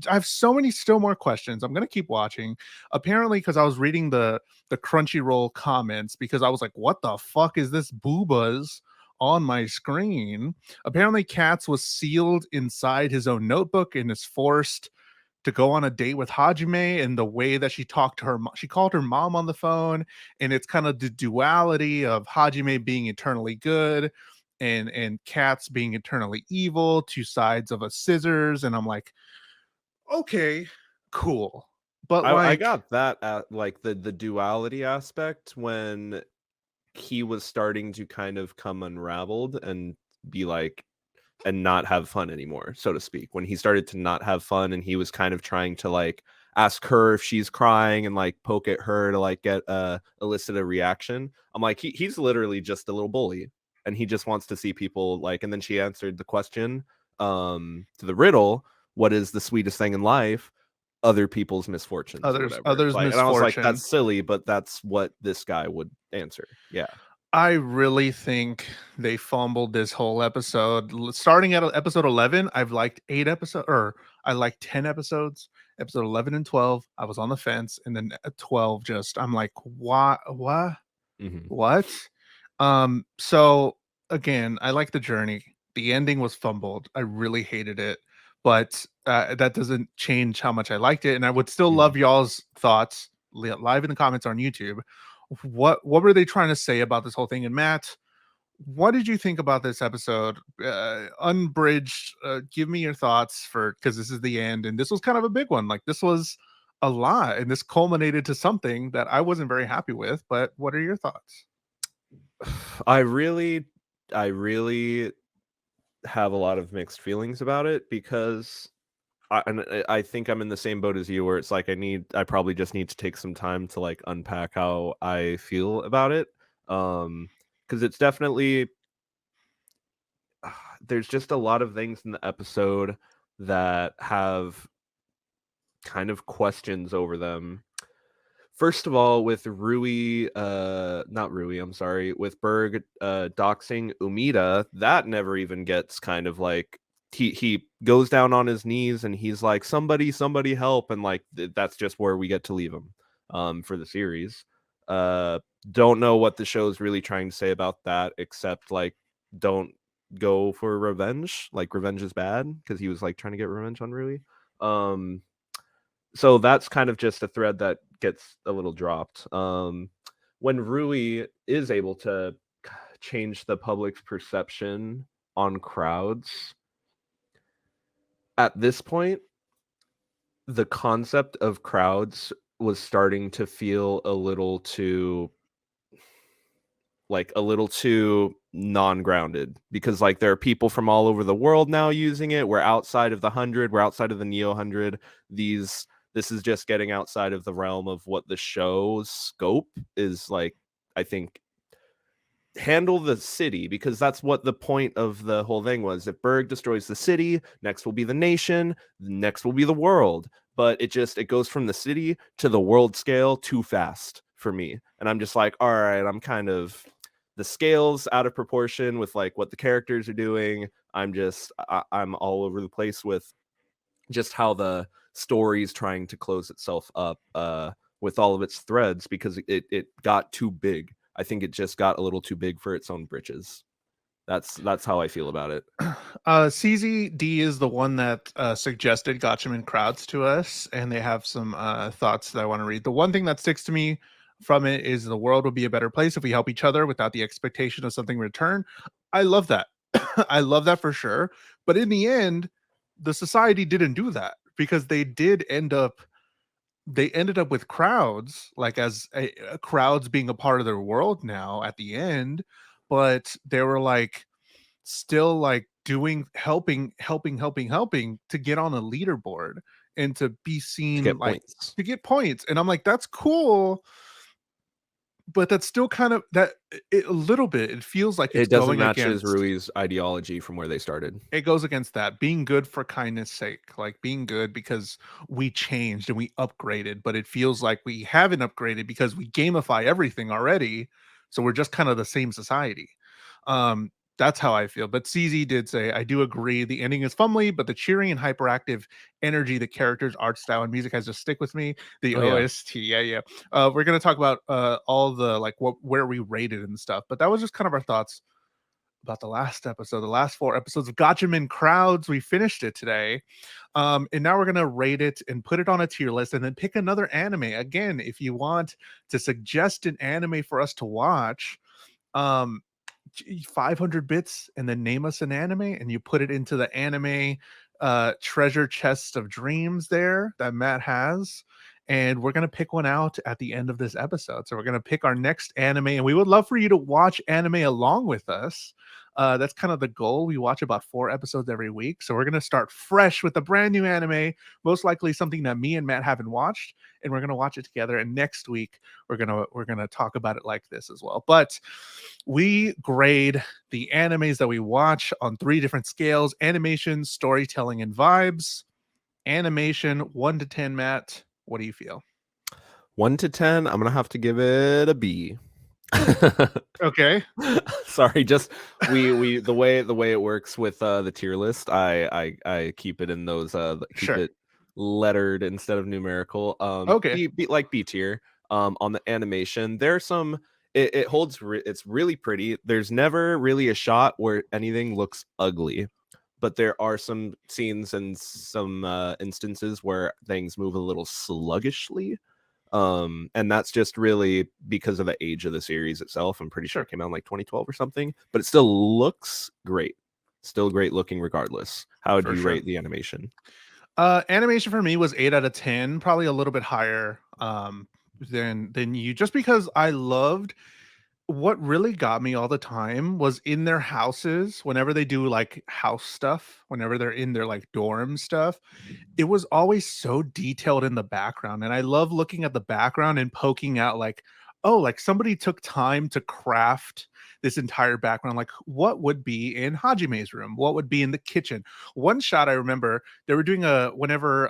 Speaker 1: have so many still more questions. I'm gonna keep watching. Apparently, because I was reading the Crunchyroll comments, because I was like, what the fuck is this boobas on my screen? Apparently, Katz was sealed inside his own notebook and is forced to go on a date with Hajime, and the way that she talked to her, she called her mom on the phone, and it's kind of the duality of Hajime being eternally good and Katz being eternally evil, two sides of a scissors. And I'm like, okay, cool. But
Speaker 2: I
Speaker 1: like,
Speaker 2: got that at like the duality aspect when he was starting to kind of come unraveled and be like, and not have fun anymore, so to speak. When he started to not have fun and he was kind of trying to like ask her if she's crying and like poke at her to like get elicit a reaction. I'm like, he's literally just a little bully and he just wants to see people like, and then she answered the question to the riddle, what is the sweetest thing in life? Other people's misfortunes or whatever.
Speaker 1: others
Speaker 2: Like, and I was like,
Speaker 1: misfortune.
Speaker 2: that's silly, but that's what this guy would answer. Yeah.
Speaker 1: I really think they fumbled this whole episode. Starting at episode 11, I've liked 8 episodes, or I liked 10 episodes. Episode 11 and 12, I was on the fence. And then at 12, just, I'm like, what? What?
Speaker 2: Hmm.
Speaker 1: What? So again, I like the journey. The ending was fumbled. I really hated it. But that doesn't change how much I liked it. And I would still
Speaker 2: Hmm.
Speaker 1: love y'all's thoughts live in the comments on YouTube. What were they trying to say about this whole thing? And Matt, what did you think about this episode? Unbridged, give me your thoughts, for because this is the end, and this was kind of a big one. Like, this was a lot, and this culminated to something that I wasn't very happy with. But what are your thoughts?
Speaker 2: I really, I really have a lot of mixed feelings about it because I think I'm in the same boat as you, where it's like I probably just need to take some time to like unpack how I feel about it. Because it's definitely there's just a lot of things in the episode that have kind of questions over them. First of all, with Rui, not Rui, I'm sorry, with Berg doxing Umida, that never even gets kind of like he goes down on his knees and he's like, somebody help, and like that's just where we get to leave him for the series. Uh don't know what the show's really trying to say about that, except like don't go for revenge. Like revenge is bad because he was like trying to get revenge on Rui. Um so that's kind of just a thread that gets a little dropped. When Rui is able to change the public's perception on crowds, at this point, the concept of crowds was starting to feel a little too like a little too non-grounded, because like there are people from all over the world now using it. We're outside of the 100, we're outside of the Neo 100. This is just getting outside of the realm of what the show's scope is. Like, I think handle the city, because that's what the point of the whole thing was. If Berg destroys the city, next will be the nation, next will be the world. But it goes from the city to the world scale too fast for me, and I'm just like, all right, I'm kind of, the scale's out of proportion with like what the characters are doing. I'm all over the place with just how the story's trying to close itself up with all of its threads, because it got too big. I think it just got a little too big for its own britches. That's how I feel about it.
Speaker 1: CZD is the one that suggested Gatchaman Crowds to us, and they have some thoughts that I want to read. The one thing that sticks to me from it is the world would be a better place if we help each other without the expectation of something in return. I love that. I love that for sure. But in the end, the society didn't do that, because they ended up with crowds, like as crowds being a part of their world now at the end, but they were like still like doing helping to get on a leaderboard and to be
Speaker 2: To
Speaker 1: seen,
Speaker 2: get
Speaker 1: like
Speaker 2: points,
Speaker 1: to get points. And I'm like, that's cool, but that's still kind of a little bit, it feels like it's
Speaker 2: it doesn't
Speaker 1: going
Speaker 2: match his
Speaker 1: against,
Speaker 2: Rui's ideology from where they started.
Speaker 1: it goes against that being good for kindness sake, like being good because we changed and we upgraded, but it feels like we haven't upgraded because we gamify everything already, so we're just kind of the same society. That's how I feel. But CZ did say, I do agree the ending is fumbly, but the cheering and hyperactive energy, the characters, art style, and music has to stick with me. The
Speaker 2: Oh yeah.
Speaker 1: OST, yeah. We're gonna talk about all the like where we rated and stuff, but that was just kind of our thoughts about the last episode, the last 4 episodes of Gatchaman Crowds. We finished it today. And now we're going to rate it and put it on a tier list and then pick another anime. Again, if you want to suggest an anime for us to watch, um, 500 bits and then name us an anime, and you put it into the anime treasure chest of dreams there that Matt has. And we're going to pick one out at the end of this episode. So we're going to pick our next anime, and we would love for you to watch anime along with us. That's kind of the goal. We watch about 4 episodes every week. So we're going to start fresh with a brand new anime, most likely something that me and Matt haven't watched, and we're going to watch it together. And next week we're going to talk about it like this as well. But we grade the animes that we watch on 3 different scales: animation, storytelling, and vibes. Animation 1 to 10, Matt. What do you feel?
Speaker 2: 1 to 10, I'm gonna have to give it a B.
Speaker 1: Okay.
Speaker 2: Sorry, just we the way it works with the tier list, I keep it in those keep
Speaker 1: Sure.
Speaker 2: it lettered instead of numerical.
Speaker 1: Okay.
Speaker 2: Like B tier. On the animation, there's some, it holds it's really pretty. There's never really a shot where anything looks ugly, but there are some scenes and some instances where things move a little sluggishly, and that's just really because of the age of the series itself. I'm pretty sure
Speaker 1: Sure.
Speaker 2: it came out in like 2012 or something, but it still looks great, still great looking regardless. How would
Speaker 1: For
Speaker 2: you
Speaker 1: sure.
Speaker 2: rate the animation?
Speaker 1: Animation for me was 8 out of 10, probably a little bit higher than you, just because I loved what really got me all the time was in their houses, whenever they do like house stuff, whenever they're in their like dorm stuff, it was always so detailed in the background. And I love looking at the background and poking out like, oh, like somebody took time to craft this entire background. Like, what would be in Hajime's room? What would be in the kitchen? One shot I remember, they were doing a whenever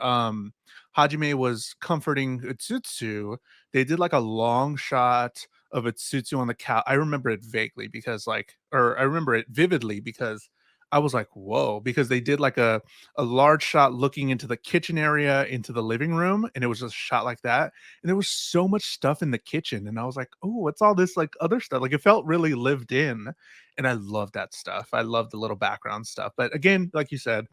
Speaker 1: Hajime was comforting Utsutsu, they did like a long shot of Utsutsu on the couch. I remember it vaguely because like, or I remember it vividly because I was like, whoa, because they did like a large shot looking into the kitchen area, into the living room, and it was just shot like that. And there was so much stuff in the kitchen, and I was like, oh, what's all this like other stuff? Like it felt really lived in, and I love that stuff. I love the little background stuff. But again, like you said,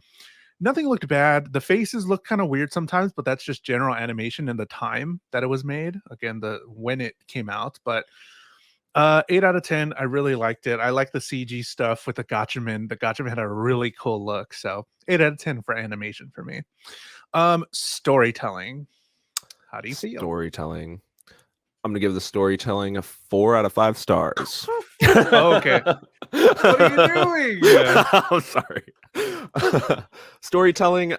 Speaker 1: nothing looked bad. The faces look kind of weird sometimes, but that's just general animation and the time that it was made. Again, the when it came out, but 8 out of 10. I really liked it. I like the CG stuff with the Gatchaman. The Gatchaman had a really cool look. So 8 out of 10 for animation for me. Storytelling. How do you feel?
Speaker 2: Storytelling. I'm gonna give the storytelling a 4 out of 5 stars.
Speaker 1: Okay. What are you doing?
Speaker 2: I'm sorry. Storytelling,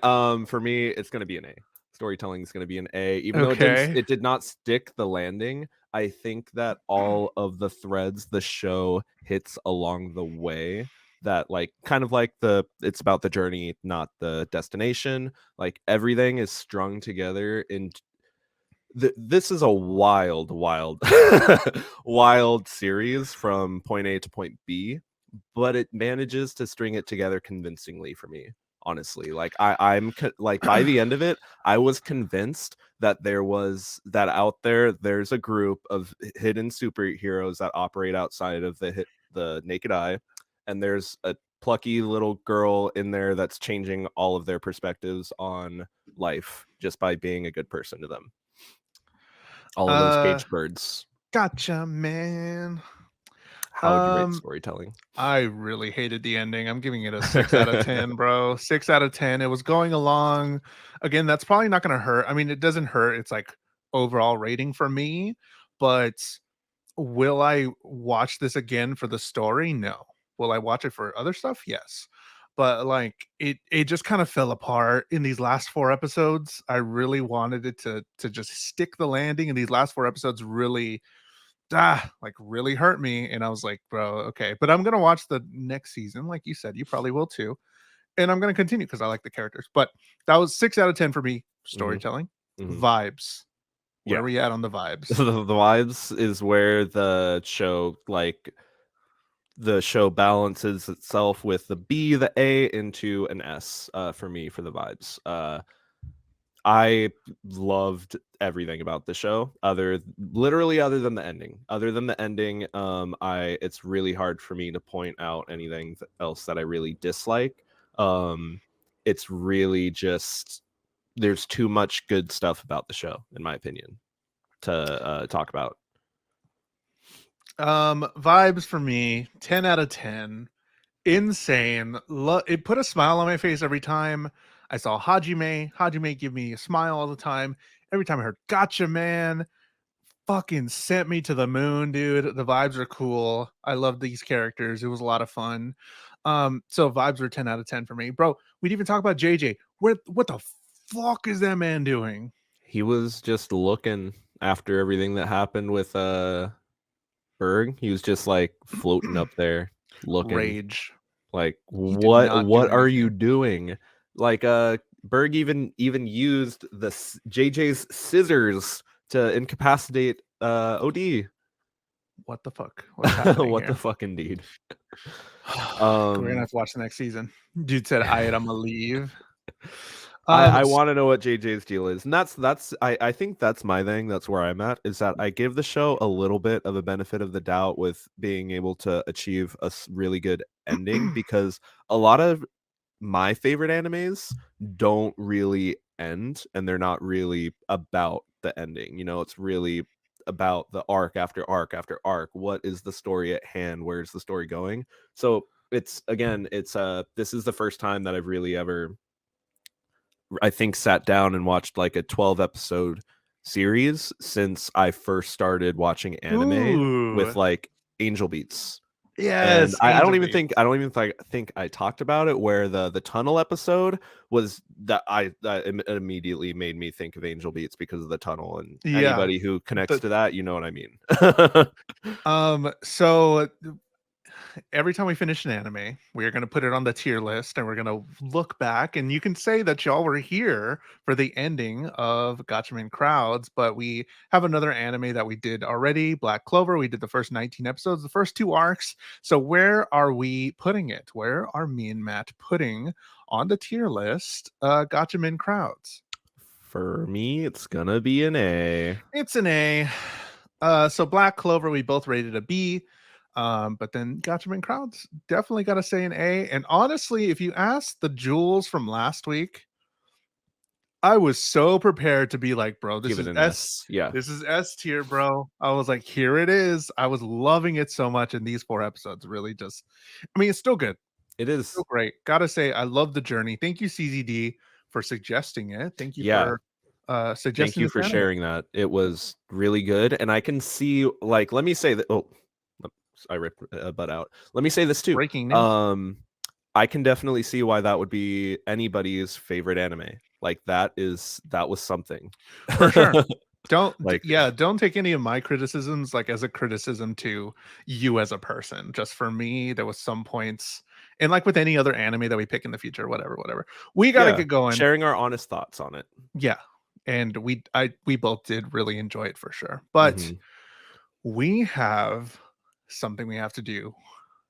Speaker 2: for me, it's gonna be an A. Storytelling is gonna be an A, even though
Speaker 1: Okay.
Speaker 2: it did not stick the landing. I think that all of the threads the show hits along the way, that like kind of like it's about the journey, not the destination. Like everything is strung together in this is a wild, wild, wild series from point A to point B, but it manages to string it together convincingly for me. Honestly, like like by the end of it, I was convinced that out there. There's a group of hidden superheroes that operate outside of the naked eye, and there's a plucky little girl in there that's changing all of their perspectives on life just by being a good person to them. All of those
Speaker 1: Uh,
Speaker 2: caged birds.
Speaker 1: Gatchaman.
Speaker 2: How would you rate
Speaker 1: Um,
Speaker 2: storytelling?
Speaker 1: I really hated the ending. I'm giving it a 6 out of 10, bro. 6 out of 10. It was going along. Again, that's probably not going to hurt. I mean, it doesn't hurt. It's like overall rating for me, but will I watch this again for the story? No. Will I watch it for other stuff? Yes. But like it just kind of fell apart in these last 4 episodes. I really wanted it to just stick the landing, and these last 4 episodes really like really hurt me. And I was like, bro, okay. But I'm gonna watch the next season, like you said, you probably will too. And I'm gonna continue because I like the characters. But that was 6 out of 10 for me.
Speaker 2: Mhm,
Speaker 1: Storytelling.
Speaker 2: mhm.
Speaker 1: Vibes. Where
Speaker 2: Yeah.
Speaker 1: are we at on the vibes?
Speaker 2: The vibes is where the show balances itself with the B, the A into an S, for me for the vibes. I loved everything about the show, literally other than the ending. Other than the ending, it's really hard for me to point out anything else that I really dislike. Um, it's really just there's too much good stuff about the show, in my opinion, to talk about.
Speaker 1: Vibes for me, 10 out of 10. Insane. It put a smile on my face every time I saw Hajime. Hajime give me a smile all the time. Every time I heard Gotcha Man, fucking sent me to the moon, dude. The vibes are cool. I love these characters. It was a lot of fun. So vibes were 10 out of 10 for me. Bro, we'd even talk about JJ. What the fuck is that man doing?
Speaker 2: He was just looking after everything that happened with Berg. He was just like floating up there looking.
Speaker 1: Rage.
Speaker 2: Like,
Speaker 1: He did not do
Speaker 2: what are you
Speaker 1: anything.
Speaker 2: doing? Like, Berg even used JJ's scissors to incapacitate OD.
Speaker 1: What the fuck? What's happening
Speaker 2: What the
Speaker 1: here?
Speaker 2: fuck, indeed.
Speaker 1: We're gonna have to watch the next season. Dude said, "I'm gonna leave."
Speaker 2: I
Speaker 1: S-
Speaker 2: want to know what JJ's deal is, and I think that's my thing. That's where I'm at. Is that I give the show a little bit of a benefit of the doubt with being able to achieve a really good ending, because a lot of my favorite animes don't really end, and they're not really about the ending. It's really about the arc after arc after arc. What is the story at hand? Where's the story going? So it's this is the first time that I've really ever, I think, sat down and watched like a 12 episode series since I first started watching anime with
Speaker 1: Ooh,
Speaker 2: like Angel Beats. And
Speaker 1: yes,
Speaker 2: I don't
Speaker 1: Angel
Speaker 2: even think
Speaker 1: Beats.
Speaker 2: I talked about it, where the tunnel episode was that it immediately made me think of Angel Beats because of the tunnel, and
Speaker 1: Yeah.
Speaker 2: anybody who connects
Speaker 1: The
Speaker 2: to that, you know what I mean.
Speaker 1: so every time we finish an anime, we're going to put it on the tier list and we're going to look back. And you can say that y'all were here for the ending of Gatchaman Crowds, but we have another anime that we did already, Black Clover. We did the first 19 episodes, the first 2 arcs. So where are we putting it? Where are me and Matt putting on the tier list Gatchaman Crowds?
Speaker 2: For me, it's gonna be an A.
Speaker 1: It's an A. So Black Clover, we both rated a B. But then Gatchaman Crowds definitely got to say an A. And honestly, if you ask the Jules from last week, I was so prepared to be like, bro, this
Speaker 2: Give it
Speaker 1: is
Speaker 2: an
Speaker 1: S.
Speaker 2: S. Yeah.
Speaker 1: This is S tier, bro. I was like, here it is. I was loving it so much. And these 4 episodes really just, I mean, it's still good.
Speaker 2: It
Speaker 1: Still
Speaker 2: is.
Speaker 1: great. Gotta say, I love the journey. Thank you, CZD, for suggesting it. Thank you
Speaker 2: Yeah.
Speaker 1: for
Speaker 2: Thank
Speaker 1: suggesting
Speaker 2: you
Speaker 1: this
Speaker 2: for
Speaker 1: anime.
Speaker 2: sharing that. It was really good, and I can see, like, let me say that. Oh, I ripped a butt out. Let me say this too.
Speaker 1: Breaking news.
Speaker 2: I can definitely see why that would be anybody's favorite anime. Like that was something.
Speaker 1: For sure.
Speaker 2: Like,
Speaker 1: Don't take any of my criticisms like as a criticism to you as a person. Just for me, there was some points, and like with any other anime that we pick in the future, whatever. We got to
Speaker 2: yeah,
Speaker 1: get going.
Speaker 2: sharing our honest thoughts on it.
Speaker 1: Yeah. And we both did really enjoy it for sure. But
Speaker 2: Mhm.
Speaker 1: we have something we have to do.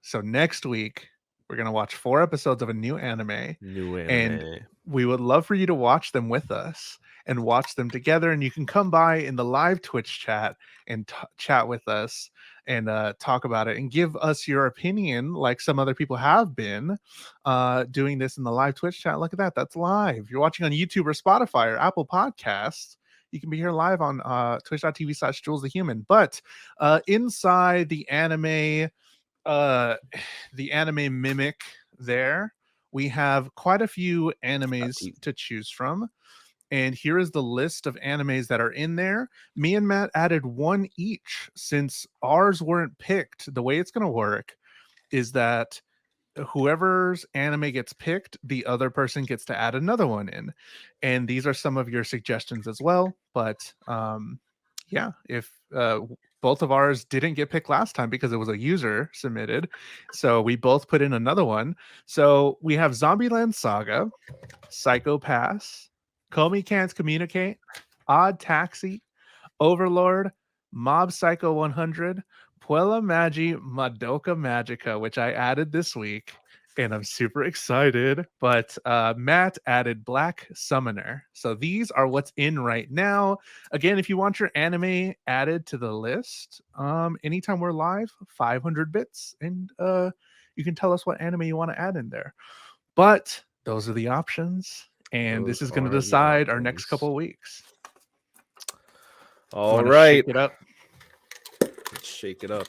Speaker 1: So next week, we're going to watch 4 episodes of a new anime,
Speaker 2: New
Speaker 1: and
Speaker 2: anime.
Speaker 1: we would love for you to watch them with us and watch them together. And you can come by in the live Twitch chat and chat with us and talk about it and give us your opinion, like some other people have been doing this in the live Twitch chat. Look at that. That's live. If you're watching on YouTube or Spotify or Apple Podcasts, you can be here live on twitch.tv/JulesTheHuman. But inside uh the anime mimic there, we have quite a few animes to choose from, and here is the list of animes that are in there. Me and Matt added one each since ours weren't picked. The way it's going to work is that whoever's anime gets picked, the other person gets to add another one in. And these are some of your suggestions as well. But yeah, if both of ours didn't get picked last time because it was a user submitted, so we both put in another one. So we have Zombieland Saga, Psycho Pass, Comey Can't Communicate, Odd Taxi, Overlord, Mob Psycho 100, Puella Magi Madoka Magica, which I added this week, and I'm super excited. But Matt added Black Summoner. So these are what's in right now. Again, if you want your anime added to the list, anytime we're live, 500 bits, and you can tell us what anime you want to add in there. But those are the options, and
Speaker 2: Those
Speaker 1: this is going to
Speaker 2: are the
Speaker 1: decide our next couple
Speaker 2: options.
Speaker 1: of weeks.
Speaker 2: All
Speaker 1: Want to
Speaker 2: right.
Speaker 1: shake it up?
Speaker 2: Let's shake it up.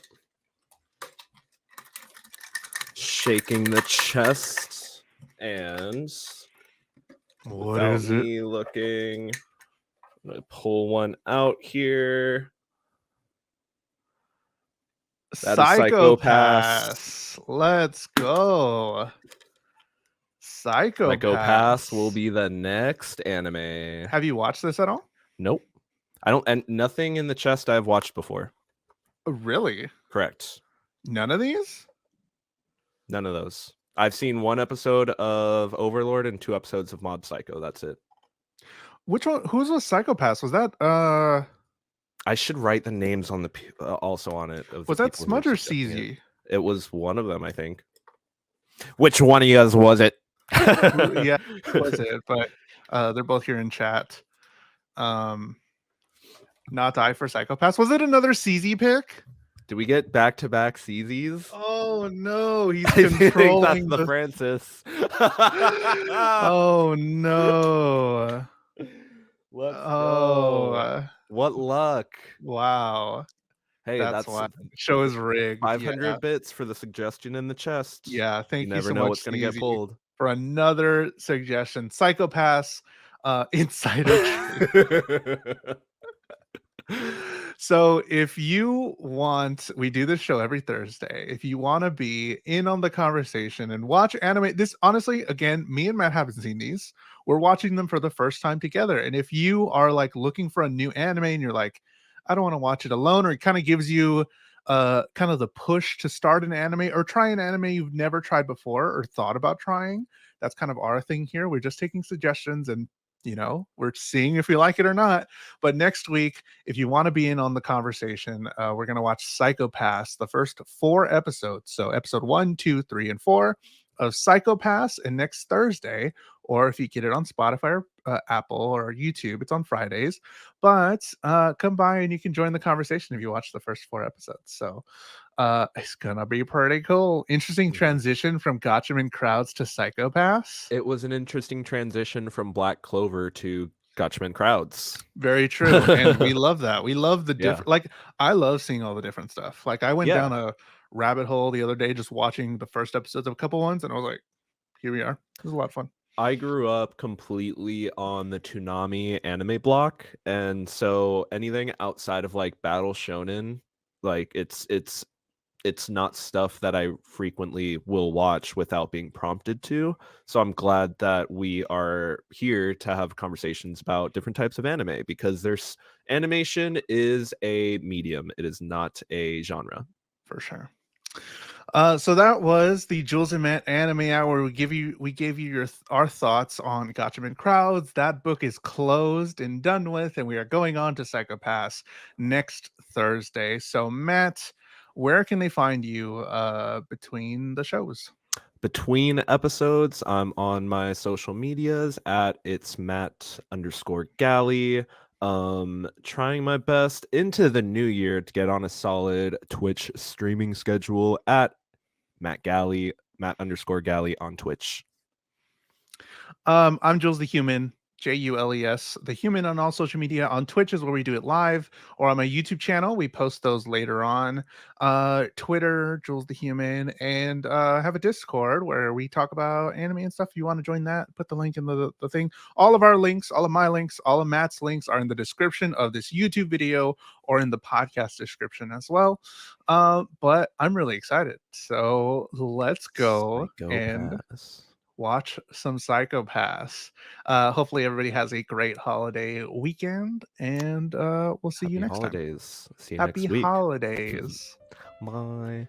Speaker 2: Shaking the chest, and
Speaker 1: What
Speaker 2: without
Speaker 1: is it?
Speaker 2: me looking, I'm gonna pull one out here. That is
Speaker 1: Psychopass. Let's go.
Speaker 2: Psychopass will
Speaker 1: Psychopass.
Speaker 2: be the next anime.
Speaker 1: Have you watched this at all?
Speaker 2: Nope. I don't, and nothing in the chest I've watched before.
Speaker 1: Really?
Speaker 2: Correct.
Speaker 1: None of these?
Speaker 2: None of those. I've seen 1 episode of Overlord and 2 episodes of Mob Psycho. That's it.
Speaker 1: Which one? Whose was Psychopass? Was that
Speaker 2: I should write the names on the also on it of the
Speaker 1: was that
Speaker 2: people who are
Speaker 1: Smudge or
Speaker 2: suggesting it.
Speaker 1: CZ?
Speaker 2: It was one of them, I think. Which one of you guys was it?
Speaker 1: Yeah, was it? But they're both here in chat. Not die for Psychopass. Was it another CZ pick?
Speaker 2: Do we get back-to-back CZs?
Speaker 1: Oh no, he's
Speaker 2: I think that's
Speaker 1: controlling
Speaker 2: the Francis.
Speaker 1: Oh no.
Speaker 2: Let's
Speaker 1: Oh,
Speaker 2: go. What luck.
Speaker 1: wow.
Speaker 2: Hey,
Speaker 1: That's
Speaker 2: that's
Speaker 1: why show is rigged.
Speaker 2: 500 bits for the suggestion in the chest.
Speaker 1: Yeah.
Speaker 2: You
Speaker 1: Thank you
Speaker 2: never
Speaker 1: so
Speaker 2: know
Speaker 1: much,
Speaker 2: what's going to get
Speaker 1: CZ,
Speaker 2: pulled.
Speaker 1: for another suggestion. Psychopass, Insider. So if you want, we do this show every Thursday. If you want to be in on the conversation and watch anime, this honestly, again, me and Matt haven't seen these. We're watching them for the first time together. And if you are like looking for a new anime and you're like, I don't want to watch it alone, or it kind of gives you kind of the push to start an anime or try an anime you've never tried before or thought about trying. That's kind of our thing here. We're just taking suggestions and we're seeing if we like it or not. But next week, if you want to be in on the conversation, we're going to watch Psychopass, the first 4 episodes. So episode 1, 2, 3, and 4 of Psychopass, and next Thursday, or if you get it on Spotify or Apple or YouTube, it's on Fridays. But come by and you can join the conversation if you watch the first 4 episodes. So it's gonna be pretty cool. Interesting transition from Gatchaman Crowds to Psychopass.
Speaker 2: It was an interesting transition from Black Clover to Gatchaman Crowds.
Speaker 1: Very true. And we love that. We love the different,
Speaker 2: Yeah.
Speaker 1: like, I love seeing all the different stuff. Like, I went
Speaker 2: Yeah.
Speaker 1: down a rabbit hole the other day just watching the first episodes of a couple ones, and I was like, here we are. It was a lot of fun.
Speaker 2: I grew up completely on the Toonami anime block, and so anything outside of like Battle Shonen, like it's not stuff that I frequently will watch without being prompted to. So I'm glad that we are here to have conversations about different types of anime because there's animation is a medium. It is not a genre.
Speaker 1: For sure. So that was the Jules and Matt Anime Hour. We gave you our thoughts on Gatchaman Crowds. That book is closed and done with, and we are going on to Psychopaths next Thursday. So Matt, where can they find you between the shows?
Speaker 2: Between episodes, I'm on my social medias at it's Matt underscore Galley. Trying my best into the new year to get on a solid Twitch streaming schedule at Matt Galley, Matt underscore Galley on Twitch.
Speaker 1: I'm Jules the Human, Jules the Human on all social media. On Twitch is where we do it live, or on my YouTube channel. We post those later on. Twitter, Jules the Human, and have a Discord where we talk about anime and stuff. If you want to join that, put the link in the thing. All of our links, all of my links, all of Matt's links are in the description of this YouTube video or in the podcast description as well. But I'm really excited. So let's go and
Speaker 2: Psychopaths.
Speaker 1: watch some Psychopaths. Hopefully, everybody has a great holiday weekend, and we'll see you
Speaker 2: Happy
Speaker 1: next time.
Speaker 2: holidays. See you
Speaker 1: Happy
Speaker 2: next week.
Speaker 1: holidays.
Speaker 2: Bye.